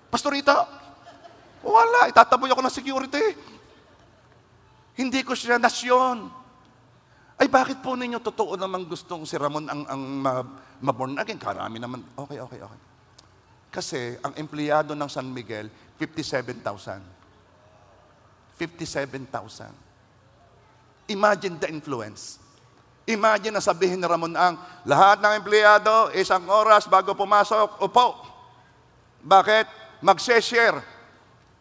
Pastorita? Wala, itataboy ako ng security. Hindi ko siya nasyon. Ay bakit po ninyo totoo naman gustong si Ramon ang ma-born again? Karami naman. Okay. Kasi ang empleyado ng San Miguel, 57,000. 57,000. Imagine the influence. Imagine na sabihin ni Ramon lahat ng empleyado, 1 oras bago pumasok, upo. Bakit? Mag-share.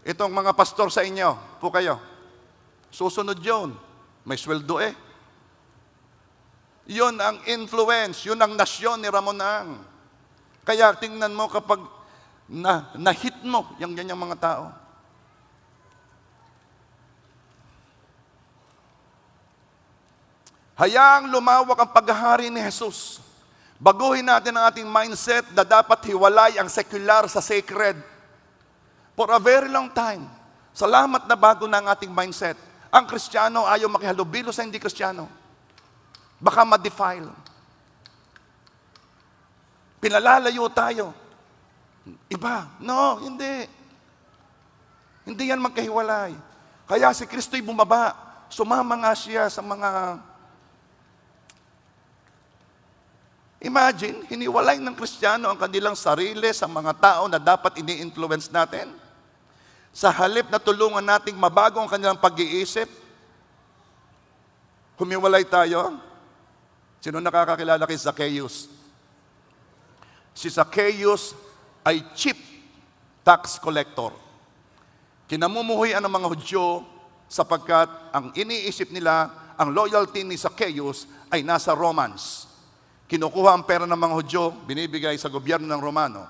Itong mga pastor sa inyo, po kayo. Susunod yun. May sweldo Yun ang influence, yun ang nasyon ni Ramon Kaya tingnan mo kapag na-hit mo yung ganyang mga tao. Hayaang lumawak ang paghahari ni Jesus. Baguhin natin ang ating mindset na dapat hiwalay ang secular sa sacred. For a very long time. Salamat na bago na ang ating mindset. Ang Kristiyano ayaw makihalubilo sa hindi Kristiyano. Baka ma-defile. Pinalalayo tayo. Iba. No, hindi. Hindi yan magkahiwalay. Kaya si Kristo'y bumaba. Sumama nga siya sa mga... Imagine, hiniwalay ng Kristiyano ang kanilang sarili sa mga tao na dapat ini-influence natin. Sa halip na tulungan nating mabago ang kanilang pag-iisip, humiwalay tayo. Sino nakakakilala kay Zacchaeus? Si Zacchaeus ay chief tax collector. Kinamumuhian ng mga Hudyo sapagkat ang iniisip nila, ang loyalty ni Zacchaeus ay nasa Romans. Kinukuha ang pera ng mga Hudyo, binibigay sa gobyerno ng Romano.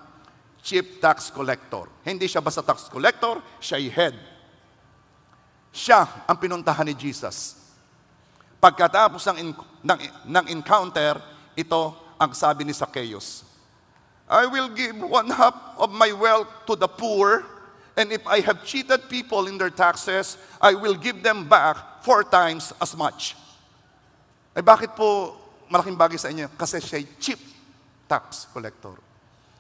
Chief tax collector. Hindi siya basta tax collector, siya ay head. Siya ang pinuntahan ni Jesus. Pagkatapos ng encounter, ito ang sabi ni Zacchaeus. I will give 1/2 of my wealth to the poor, and if I have cheated people in their taxes, I will give them back 4 times as much. Ay bakit po malaking bagay sa inyo? Kasi siya ay chief tax collector.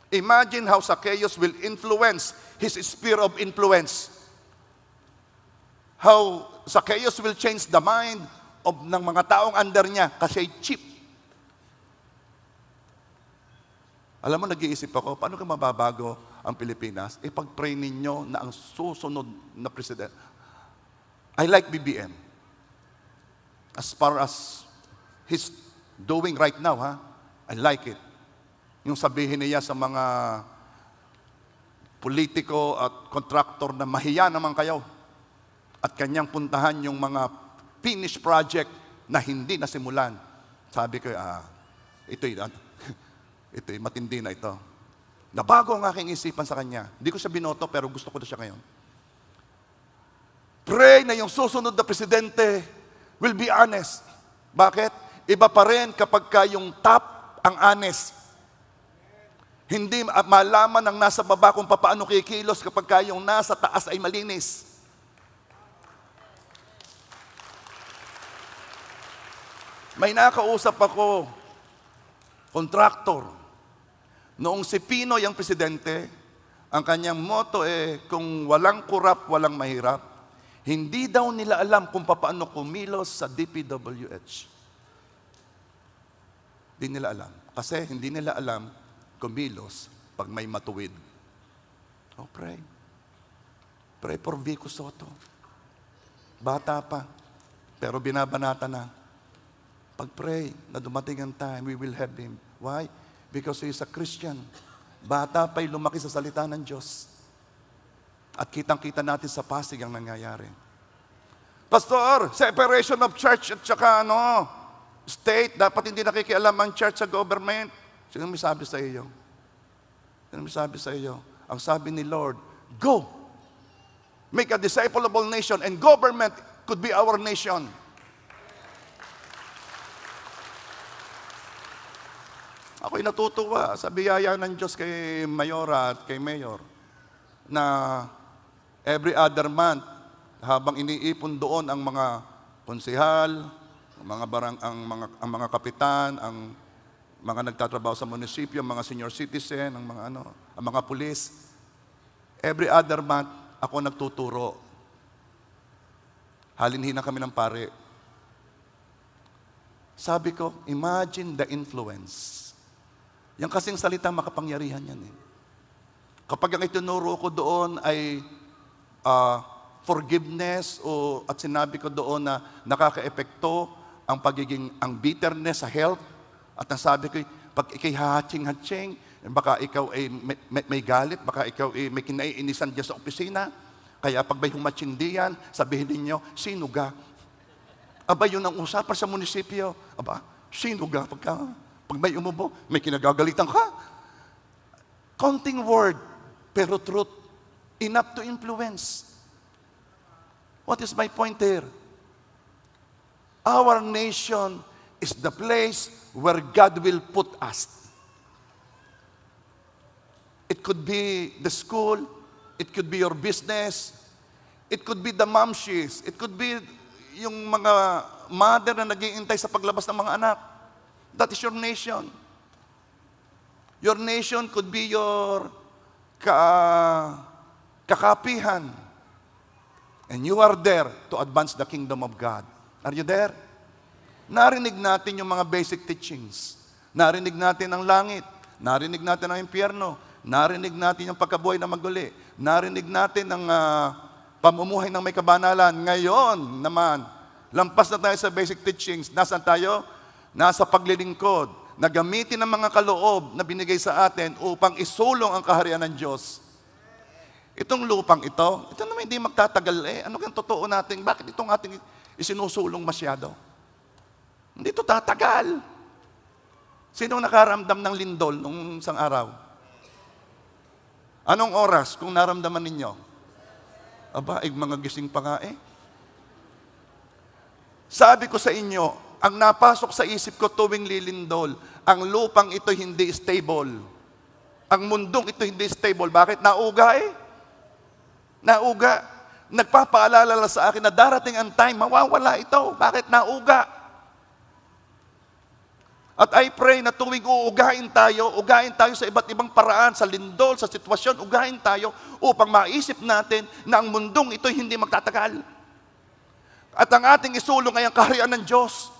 Imagine how Zacchaeus will influence his sphere of influence. How Zacchaeus will change the mind ng mga taong under niya kasi chief. Alam mo, nag-iisip ako, paano ka mababago ang Pilipinas? Ipag-pray ninyo na ang susunod na president. I like BBM. As far as he's doing right now, I like it. Yung sabihin niya sa mga politiko at kontraktor na mahiya naman kayo. At kanyang puntahan yung mga finished project na hindi nasimulan. Sabi ko, ito'y matindi na ito. Nabago ang aking isipan sa kanya. Hindi ko siya binoto, pero gusto ko na siya ngayon. Pray na yung susunod na presidente will be honest. Bakit? Iba pa rin kapag yung top ang honest. Hindi malaman ng nasa baba kung paano kikilos kapag yung nasa taas ay malinis. May nakausap ako, kontraktor. Noong si Pinoy ang presidente, ang kanyang motto kung walang kurap, walang mahirap. Hindi daw nila alam kung paano kumilos sa DPWH. Hindi nila alam. Kasi hindi nila alam kumilos pag may matuwid. Oh, pray. Pray for Vico Soto. Bata pa, pero binabanata na. Pag-pray na dumating ang time, we will have him. Why? Because he is a Christian. Bata pa'y lumaki sa salita ng Diyos. At kitang-kita natin sa Pasig ang nangyayari. Pastor, separation of church at saka state, dapat hindi nakikialam ang church sa government. Sino may sabi sa iyo? Sino may sabi sa iyo? Ang sabi ni Lord, go! Make a disciple-able nation and government could be our nation. Ako'y natutuwa sa biyaya ng Diyos kay Mayora at kay Mayor na every other month, habang iniipon doon ang mga konsehal, ang mga kapitan, ang mga nagtatrabaho sa munisipyo, mga senior citizen, ang mga pulis, every other month, ako nagtuturo. Halinhin na kami ng pare. Sabi ko, imagine the influence. Yang kasing salita, makapangyarihan yan eh. Kapag ang itinuro ko doon ay forgiveness at sinabi ko doon na nakaka-epekto ang bitterness sa health, at nasabi ko, pag ikay hahatsing-hatsing, baka ikaw ay may galit, baka ikaw ay may kinaiinisan dyan sa opisina, kaya pag may humatsing diyan, sabihin ninyo, sino ga? Aba, yun ang usapan sa munisipyo. Aba, sino ga? Pag may umubo, may kinagagalitan ka. Counting word, pero truth. Enough to influence. What is my point here? Our nation is the place where God will put us. It could be the school, it could be your business, it could be the momshies, it could be yung mga mother na nag-iintay sa paglabas ng mga anak. That is your nation. Your nation could be your kakapihan. And you are there to advance the kingdom of God. Are you there? Narinig natin yung mga basic teachings. Narinig natin ang langit. Narinig natin ang impyerno. Narinig natin yung pagkabuhay na maguli. Narinig natin ang pamumuhay ng may kabanalan. Ngayon naman, lampas na tayo sa basic teachings. Nasaan tayo? Nasa paglilingkod, na gamitin ang mga kaloob na binigay sa atin upang isulong ang kaharian ng Diyos. Itong lupang ito naman hindi magtatagal eh. Ano kang totoo natin? Bakit itong ating isinusulong masyado? Hindi ito tatagal. Sino nakaramdam ng lindol nung isang araw? Anong oras kung naramdaman ninyo? Aba, mga gising pa nga eh. Sabi ko sa inyo, ang napasok sa isip ko tuwing lilindol, ang lupang ito hindi stable. Ang mundong ito hindi stable. Bakit? Nauga eh. Nauga. Nagpapaalala sa akin na darating ang time, mawawala ito. Bakit? Nauga. At I pray na tuwing ugain tayo sa iba't ibang paraan, sa lindol, sa sitwasyon, ugain tayo upang maisip natin na ang mundong ito hindi magtatagal. At ang ating isulong ay ang kaharian ng Diyos.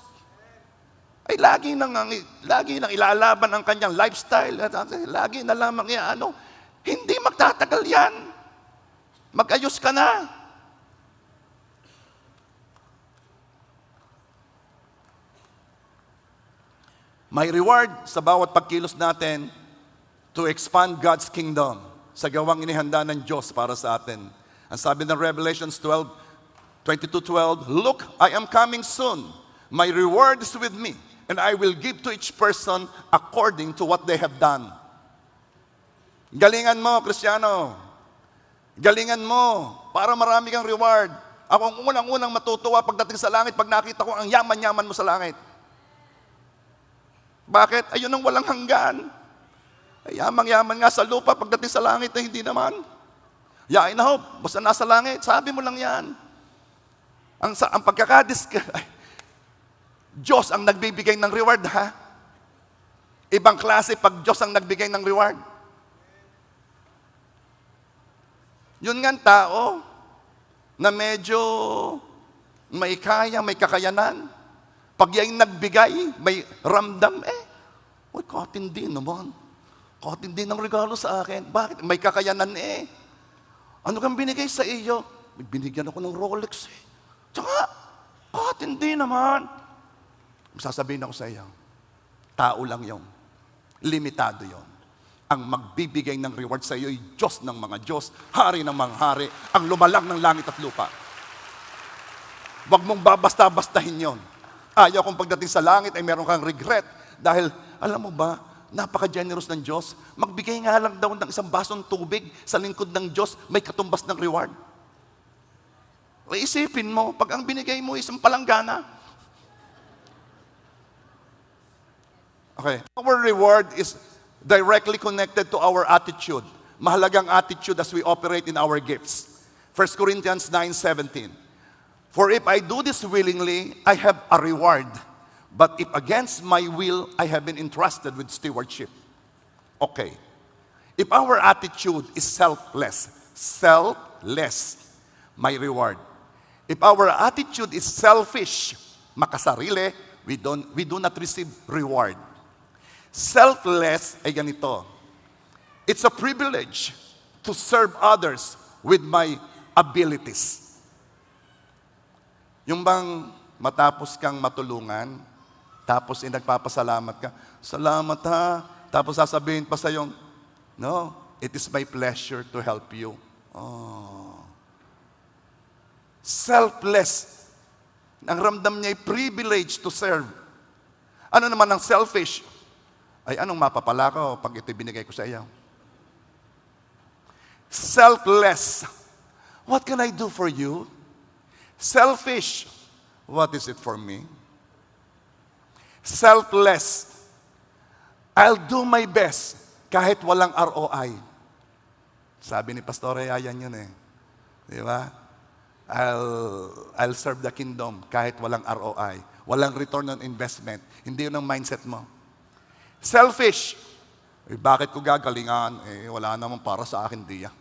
Ay lagi nang ilalaban ang kanyang lifestyle. Lagi na lamang hindi magtatagal yan. Mag-ayos ka na. May reward sa bawat pagkilos natin to expand God's kingdom sa gawang inihanda ng Diyos para sa atin. Ang sabi ng Revelations 22:12, look, I am coming soon. My reward is with me, and I will give to each person according to what they have done. Galingan mo, Kristiyano. Galingan mo para marami kang reward. Ako ang unang-unang matutuwa pagdating sa langit pag nakita ko ang yaman-yaman mo sa langit. Bakit? Ayun ang walang hanggan. Ay, yamang-yaman nga sa lupa pagdating sa langit na hindi naman. Yain na hope, basta nasa langit, sabi mo lang yan. Ang Diyos ang nagbibigay ng reward, ha? Ibang klase pag Diyos ang nagbigay ng reward. Yun nga tao na medyo may kaya, may kakayanan. Pag yan nagbigay, may ramdam, uy, katindi naman. Kahit hindi ng regalo sa akin. Bakit? May kakayanan eh. Ano kang binigay sa iyo? Binigyan ako ng Rolex eh. Tsaka, kahit hindi naman. Sasabihin ako sa iyo, tao lang yon. Limitado yon. Ang magbibigay ng reward sa iyo ay Diyos ng mga Diyos, Hari ng mga hari, ang lumalang ng langit at lupa. Huwag mong babasta-bastahin yon. Ayaw kung pagdating sa langit ay meron kang regret. Dahil, alam mo ba, napaka-generous ng Diyos. Magbigay nga lang daw ng isang basong tubig sa lingkod ng Diyos, may katumbas ng reward. Isipin mo, pag ang binigay mo isang palanggana. Okay. Our reward is directly connected to our attitude. Mahalagang attitude as we operate in our gifts. 1 Corinthians 9:17. For if I do this willingly, I have a reward. But if against my will, I have been entrusted with stewardship. Okay. If our attitude is selfless, my reward. If our attitude is selfish, makasarili, we do not receive reward. Selfless ay ganito. It's a privilege to serve others with my abilities. Yung bang matapos kang matulungan, tapos nagpapasalamat ka, salamat ha, tapos sasabihin pa sa yung, no, it is my pleasure to help you. Oh. Selfless. Ang ramdam niya ay privilege to serve. Ano naman ang selfish? Ay anong mapapala ko pag ito'y binigay ko sa iyo? Selfless. What can I do for you? Selfish. What is it for me? Selfless. I'll do my best kahit walang ROI. Sabi ni Pastor Ayan yun eh. Di ba? I'll serve the kingdom kahit walang ROI. Walang return on investment. Hindi yun ang mindset mo. Selfish. Eh, bakit ko gagalingan? Eh, wala naman para sa akin diya.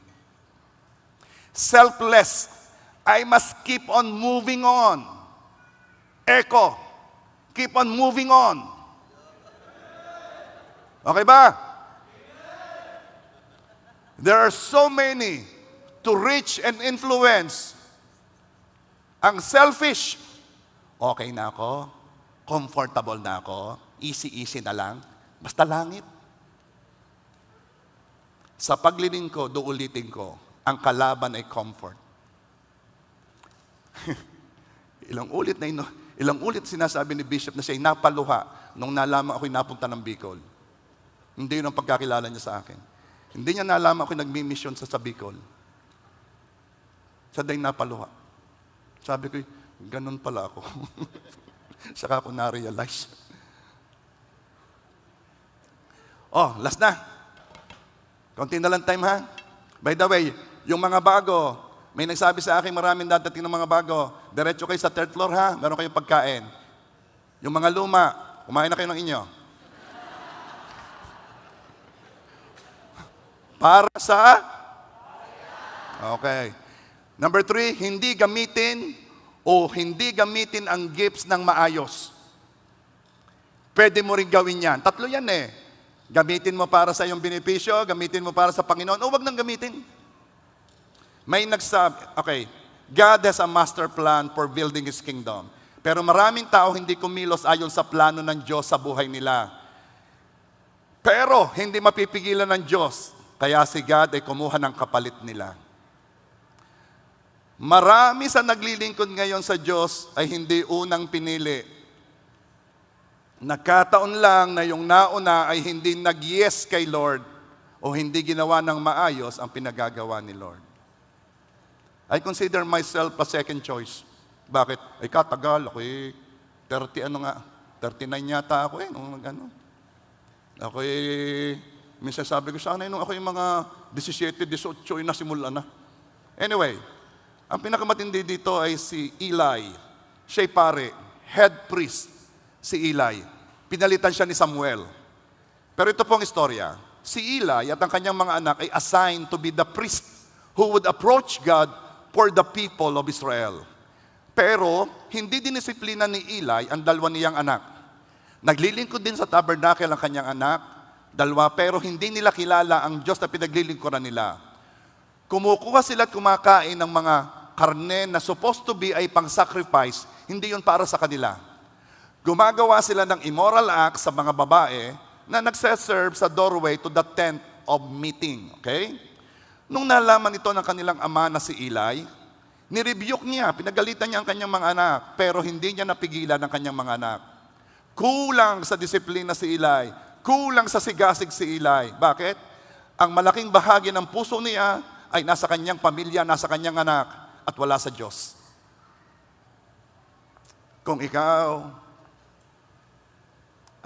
Selfless. I must keep on moving on. Echo. Keep on moving on. Okay ba? There are so many to reach and influence. Ang selfish, okay na ako, comfortable na ako, easy-easy na lang, basta langit. Sa paglilin ko, uulitin ko, ang kalaban ay comfort. Ilang ulit sinasabi ni Bishop na siya'y napaluha nung nalaman ako'y napunta ng Bicol. Hindi yun ang pagkakilala niya sa akin. Hindi niya nalaman ako'y nagmi-mission sa Bicol. Siya dahil napaluha. Sabi ko, ganun pala ako. Saka ako na-realize. Oh, last na. Konti na lang time ha. By the way, yung mga bago, may nagsabi sa akin, maraming dadating ng mga bago. Diretso kayo sa third floor ha, meron kayong pagkain. Yung mga luma, kumain na kayo ng inyo. Para sa? Okay. Number 3, hindi gamitin ang gifts ng maayos. Pwede mo rin gawin yan. 3 yan eh. Gamitin mo para sa iyong benepisyo, gamitin mo para sa Panginoon, o wag nang gamitin. May nagsabi, okay, God has a master plan for building His kingdom. Pero maraming tao hindi kumilos ayon sa plano ng Diyos sa buhay nila. Pero hindi mapipigilan ng Diyos. Kaya si God ay kumuha ng kapalit nila. Marami sa naglilingkod ngayon sa Diyos ay hindi unang pinili. Nagkataon lang na yung nauna ay hindi nag-yes kay Lord o hindi ginawa ng maayos ang pinagagawa ni Lord. I consider myself a second choice. Bakit? Ay katagal, ako 39 yata ako nung ano. Ako minsan sabi ko sana nung ako yung mga 17, 18 na simula na. Anyway, ang pinakamatindi dito ay si Eli. Siya'y pare, head priest, si Eli. Pinalitan siya ni Samuel. Pero ito pong istorya. Si Eli at ang kanyang mga anak ay assigned to be the priest who would approach God for the people of Israel. Pero, hindi dinisiplina ni Eli ang 2 niyang anak. Naglilingkod din sa tabernacle ang kanyang anak, Dalawa, pero hindi nila kilala ang Diyos na pinaglilingkuran nila. Kumukuha sila at kumakain ng mga karne na supposed to be ay pang-sacrifice, hindi yun para sa kanila. Gumagawa sila ng immoral acts sa mga babae na nagseserve sa doorway to the tent of meeting. Okay? Nung nalaman ito ng kanilang ama na si Eli, nirebuke niya, pinagalitan niya ang kanyang mga anak, pero hindi niya napigilan ang kanyang mga anak. Kulang sa disiplina si Eli, kulang sa sigasig si Eli. Bakit? Ang malaking bahagi ng puso niya ay nasa kanyang pamilya, nasa kanyang anak, at wala sa Diyos. Kung ikaw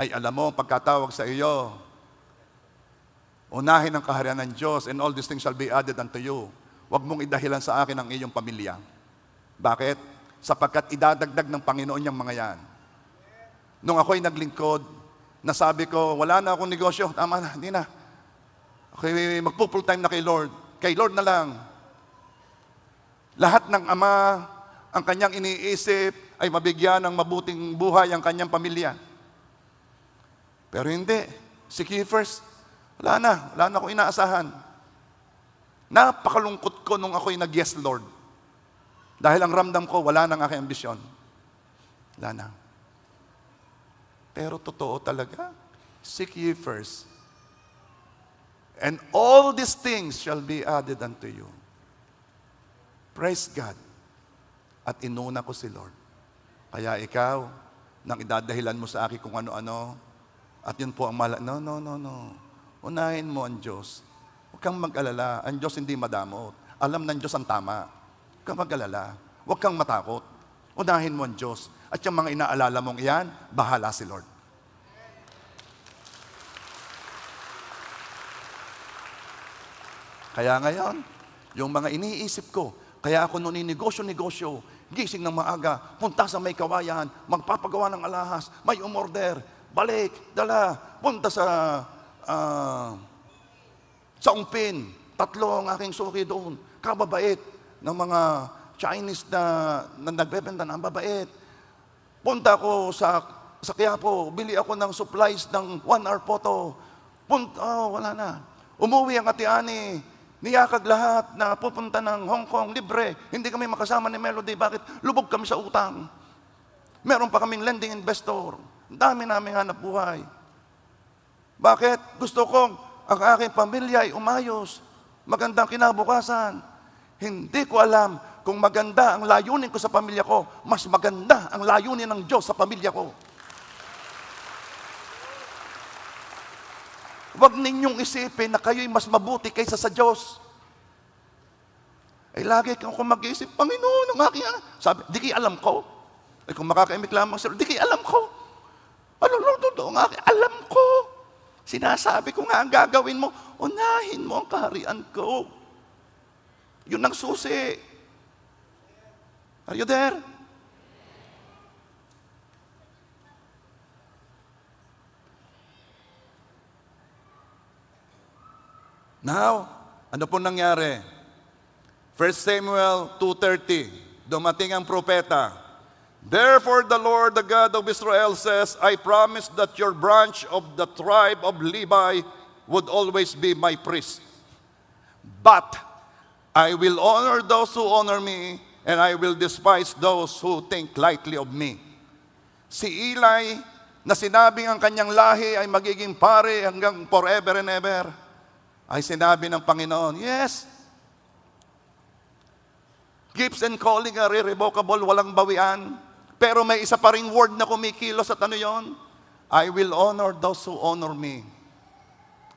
ay alam mo ang pagkatawag sa iyo, unahin ang kaharian ng Diyos, and all these things shall be added unto you. Huwag mong idahilan sa akin ang iyong pamilya. Bakit? Sapagkat idadagdag ng Panginoon yung mga yan. Nung ako'y naglingkod, nasabi ko, wala na akong negosyo, tama na, hindi na. Okay, magpo-full time na kay Lord. Kay Lord na lang. Lahat ng ama, ang kanyang iniisip ay mabigyan ng mabuting buhay ang kanyang pamilya. Pero hindi. Si Keepers, wala na akong inaasahan. Napakalungkot ko nung ako'y nag-yes, Lord. Dahil ang ramdam ko, wala nang aking ambisyon. Wala na. Pero totoo talaga, seek ye first. And all these things shall be added unto you. Praise God. At inuna ko si Lord. Kaya ikaw, nang idadahilan mo sa akin kung ano-ano, at yun po ang no. Unahin mo ang Diyos. Huwag kang mag-alala. Ang Diyos hindi madamot. Alam ng Diyos ang tama. Huwag kang mag-alala. Huwag kang matakot. Unahin mo ang Diyos. At yung mga inaalala mong iyan, bahala si Lord. Kaya ngayon, yung mga iniisip ko, kaya ako noon negosyo, gising ng maaga, punta sa may kawayan, magpapagawa ng alahas, may umorder, balik, dala, punta sa Ungpin, 3 ang aking suki doon, kababait ng mga Chinese na nagbebenta ng babait. Punta ko sa Quiapo, bili ako ng supplies ng 1 hour photo. Wala na. Umuwi ang Ate Ani, niyakag lahat na pupunta ng Hong Kong, libre. Hindi kami makasama ni Melody. Bakit? Lubog kami sa utang. Meron pa kaming lending investor. Ang dami namin hanap buhay. Bakit? Gusto kong ang aking pamilya ay umayos. Magandang kinabukasan. Hindi ko alam kung maganda ang layunin ko sa pamilya ko, mas maganda ang layunin ng Diyos sa pamilya ko. Huwag ninyong isipin na kayo'y mas mabuti kaysa sa Diyos. Ay lagi kang mag-isip, Panginoon, ang aking anak. Sabi, di kayo alam ko. Ay kung makakaimik lamang sila, di kayo alam ko. Ano, Lord, ang aking alam ko. Sinasabi ko nga ang gagawin mo, unahin mo ang kaharian ko. Yun ang susi. Are you there? Now, ano po nangyari? 1 Samuel 2:30, dumating ang propeta. Therefore the Lord, the God of Israel says, I promised that your branch of the tribe of Levi would always be my priest. But I will honor those who honor me, and I will despise those who think lightly of me. Si Eli, na sinabing ang kanyang lahi ay magiging pare hanggang forever and ever, ay sinabi ng Panginoon, yes, gifts and calling are irrevocable, walang bawian. Pero may isa pa ring word na kumikilos at ano yon? I will honor those who honor me.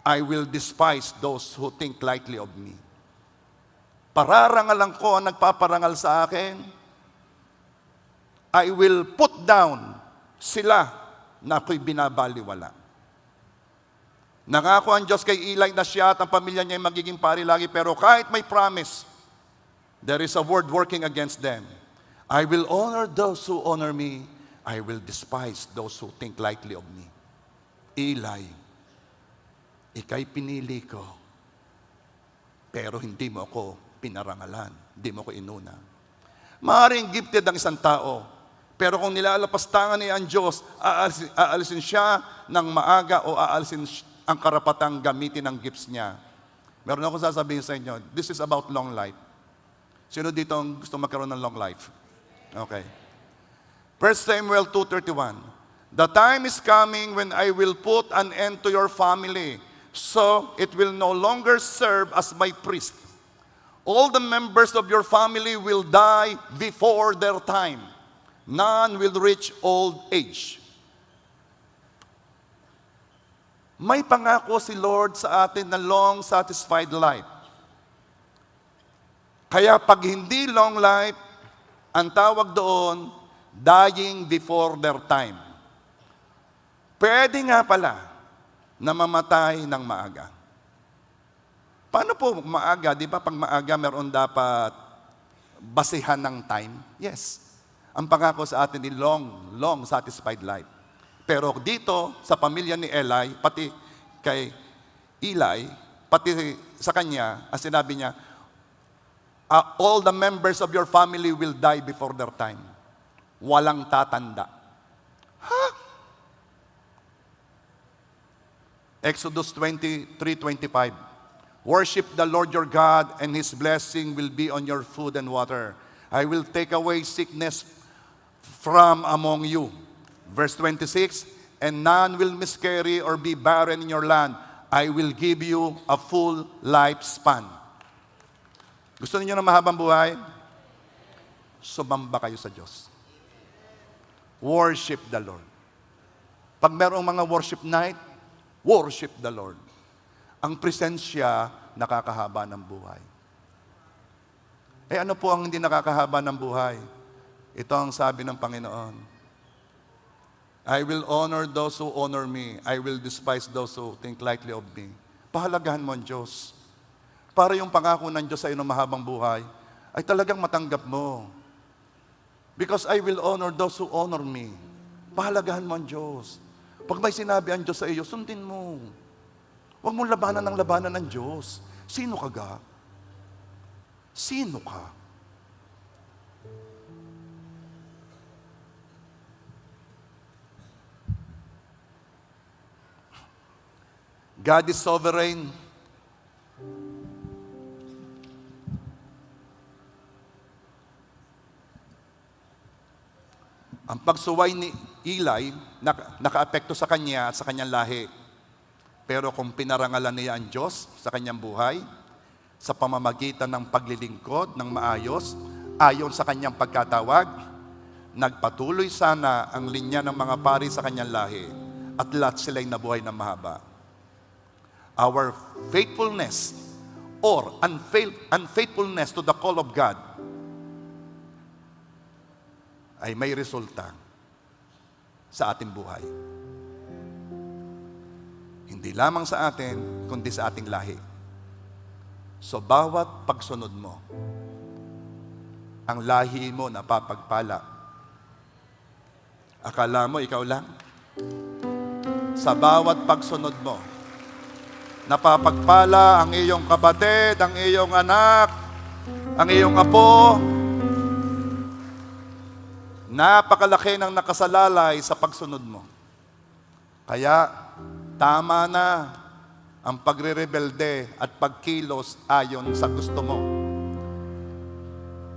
I will despise those who think lightly of me. Pararangalan ko ang nagpaparangal sa akin. I will put down sila na ako'y binabaliwala. Nangako ang Diyos kay Eli na siya at ang pamilya niya ay magiging pari lagi, pero kahit may promise, there is a word working against them. I will honor those who honor me. I will despise those who think lightly of me. Eli, ika'y pinili ko, pero hindi mo ako pinarangalan. Hindi mo ako inuna. Maaaring gifted ang isang tao, pero kung nilalapastangan niya ang Diyos, aalisin siya ng maaga o aalisin ang karapatang gamitin ang gifts niya. Meron ako sasabihin sa inyo, this is about long life. Sino dito ang gusto magkaroon ng long life? Okay. 1 Samuel 2:31. The time is coming when I will put an end to your family, so it will no longer serve as my priest. All the members of your family will die before their time. None will reach old age. May pangako si Lord sa atin na long, satisfied life. Kaya pag hindi long life, ang tawag doon, dying before their time. Pwede nga pala na mamatay ng maaga. Paano po maaga? Di ba pag maaga meron dapat basihan ng time? Yes. Ang pangako sa atin ni long, satisfied life. Pero dito, sa pamilya ni Eli, pati kay Eli, pati sa kanya, ang sinabi niya, all the members of your family will die before their time. Walang tatanda. Ha? Exodus 23:25. Worship the Lord your God, and His blessing will be on your food and water. I will take away sickness from among you. Verse 26, and none will miscarry or be barren in your land. I will give you a full lifespan. Gusto niyo ng mahabang buhay? Sumamba kayo sa Diyos. Worship the Lord. Pag merong mga worship night, worship the Lord. Ang presensya nakakahaba ng buhay. Ano po ang hindi nakakahaba ng buhay? Ito ang sabi ng Panginoon. I will honor those who honor me. I will despise those who think lightly of me. Pahalagahan mo ang Diyos. Para yung pangako ng Diyos sa iyo ng mahabang buhay, ay talagang matanggap mo. Because I will honor those who honor me. Pahalagahan mo ang Diyos. Pag may sinabi ang Diyos sa iyo, sundin mo. Huwag mong labanan ng labanan ng Diyos. Sino ka ga? Sino ka? God is sovereign. Ang pagsuway ni Eli, naka-apekto sa kanya at sa kanyang lahi. Pero kung pinarangalan niya ang Diyos sa kanyang buhay, sa pamamagitan ng paglilingkod ng maayos, ayon sa kanyang pagkatawag, nagpatuloy sana ang linya ng mga pari sa kanyang lahi at lahat sila'y nabuhay ng mahaba. Our faithfulness or unfaithfulness to the call of God ay may resulta sa ating buhay. Hindi lamang sa atin, kundi sa ating lahi. So bawat pagsunod mo, ang lahi mo napapagpala. Akala mo ikaw lang? Sa bawat pagsunod mo, napapagpala ang iyong kapatid, ang iyong anak, ang iyong apo. Napakalaki ng nakasalalay sa pagsunod mo. Kaya, tama na ang pagre-rebelde at pagkilos ayon sa gusto mo.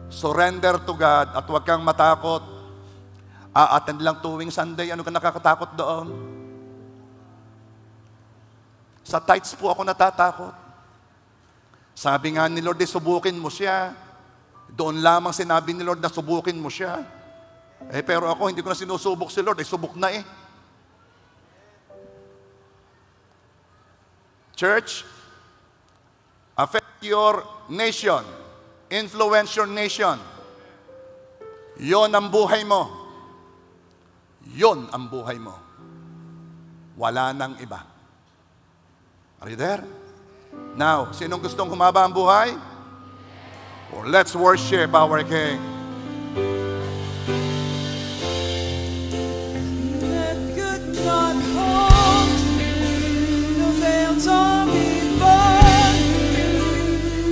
Surrender to God at huwag kang matakot. Attend lang tuwing Sunday, ano ka nakakatakot doon? Sa tithes po ako natatakot. Sabi nga ni Lord, subukin mo siya. Doon lamang sinabi ni Lord na subukin mo siya. Pero ako, hindi ko na sinusubok si Lord. Subok na eh. Church, affect your nation. Influence your nation. Yon ang buhay mo. Yon ang buhay mo. Wala nang iba. Are you there? Now, sinong gustong humaba ang buhay? Or let's worship our King. Let good God hold the veils are before,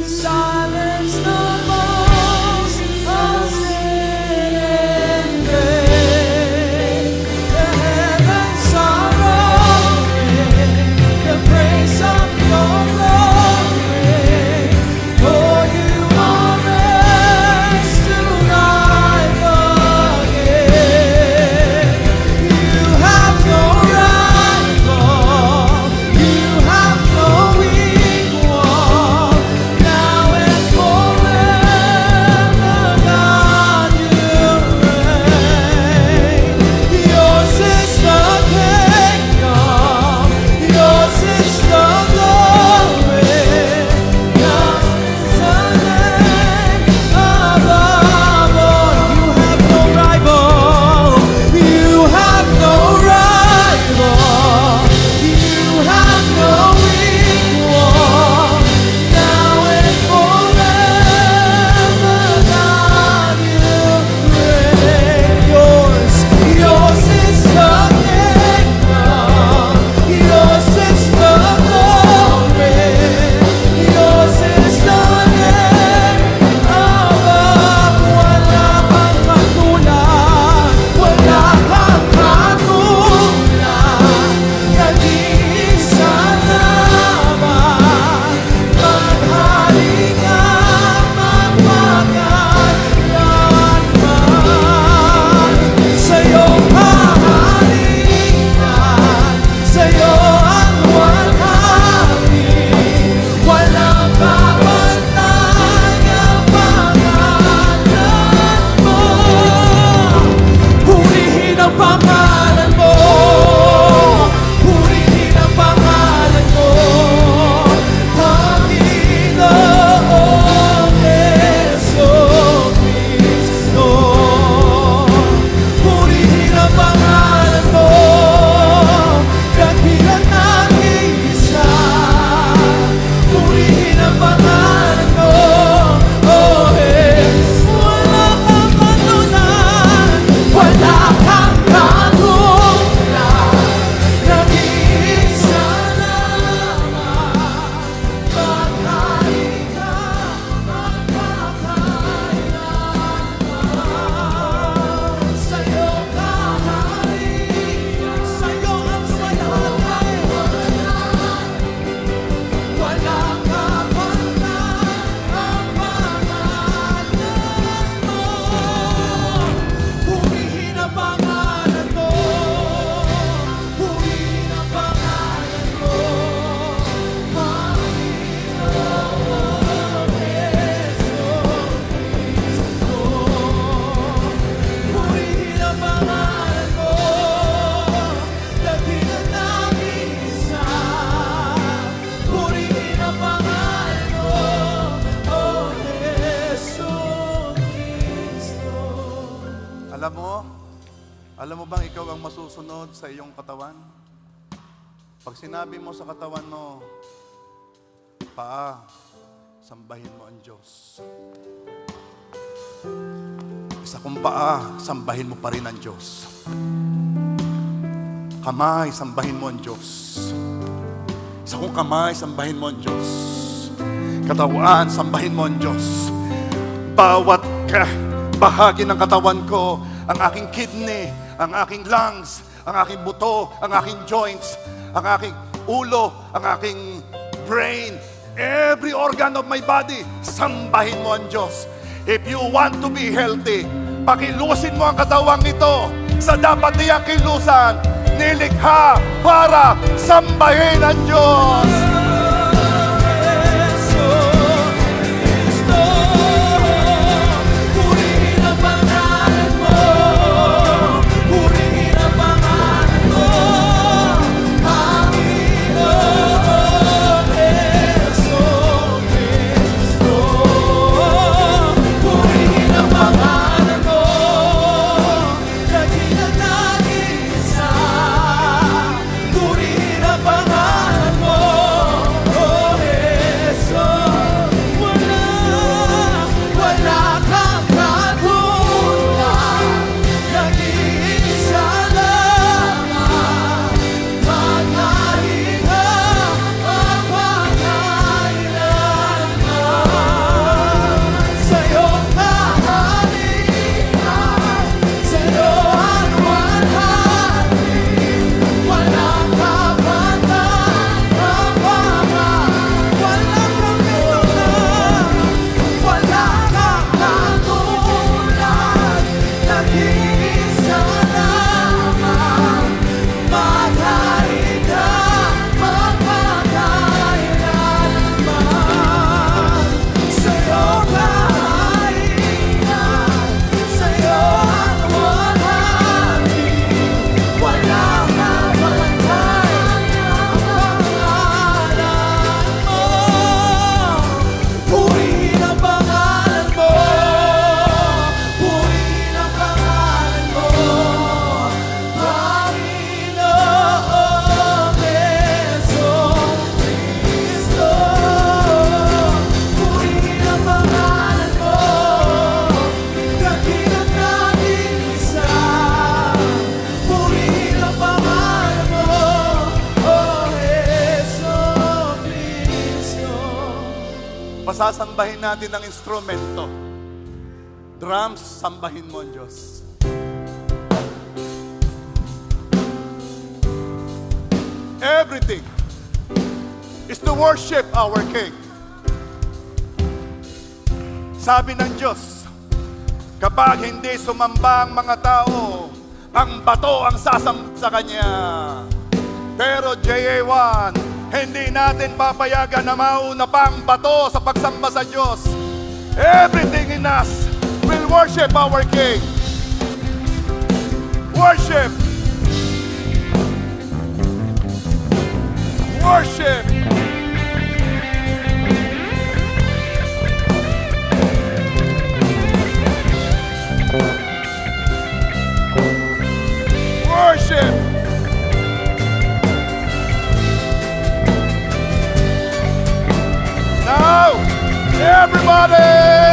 silence the most of sin and grave. The heavens are open, the Alam mo bang ikaw ang masusunod sa iyong katawan? Pag sinabi mo sa katawan mo, paa, sambahin mo ang Diyos. Isa kong paa, sambahin mo pa rin ang Diyos. Kamay, sambahin mo ang Diyos. Isa kong kamay, sambahin mo ang Diyos. Katawan, sambahin mo ang Diyos. Bawat bahagi ng katawan ko, ang aking kidney, ang aking lungs, ang aking buto, ang aking joints, ang aking ulo, ang aking brain, every organ of my body, sambahin mo ang Diyos. If you want to be healthy, pakilusin mo ang katawang ito sa dapat niyang kilusan. Nilikha para sambahin ang Diyos. Pasasambahin natin ang instrumento. Drums, sambahin mo ang Diyos. Everything is to worship our King. Sabi ng Diyos, kapag hindi sumamba ang mga tao, ang bato ang sasamba sa Kanya. Pero JA1, hindi natin papayagan na mauna pang bato sa pagsamba sa Diyos. Everything in us will worship our King. Worship. Worship. Worship. Now, everybody!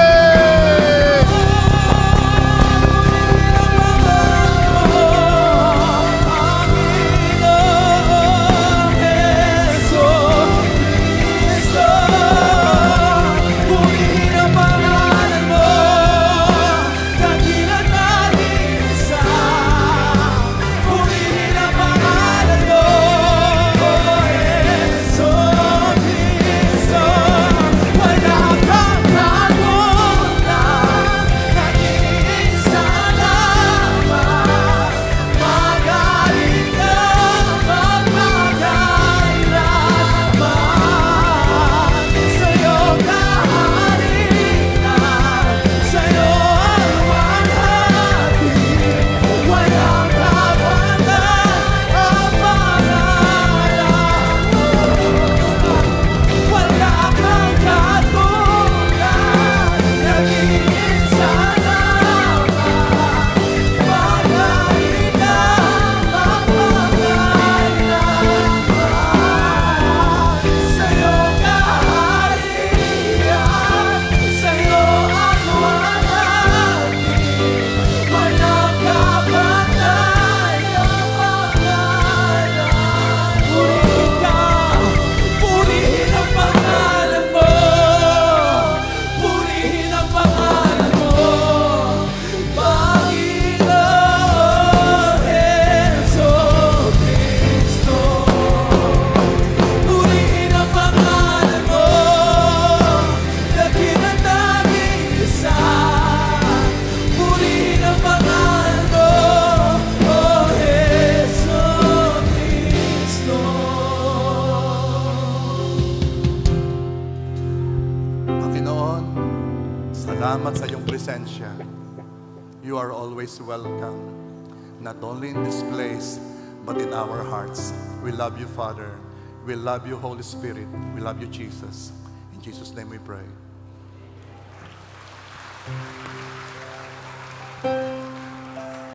Panginoon. Salamat sa iyong presensya. You are always welcome, not only in this place, but in our hearts. We love you, Father. We love you, Holy Spirit. We love you, Jesus. In Jesus' name we pray.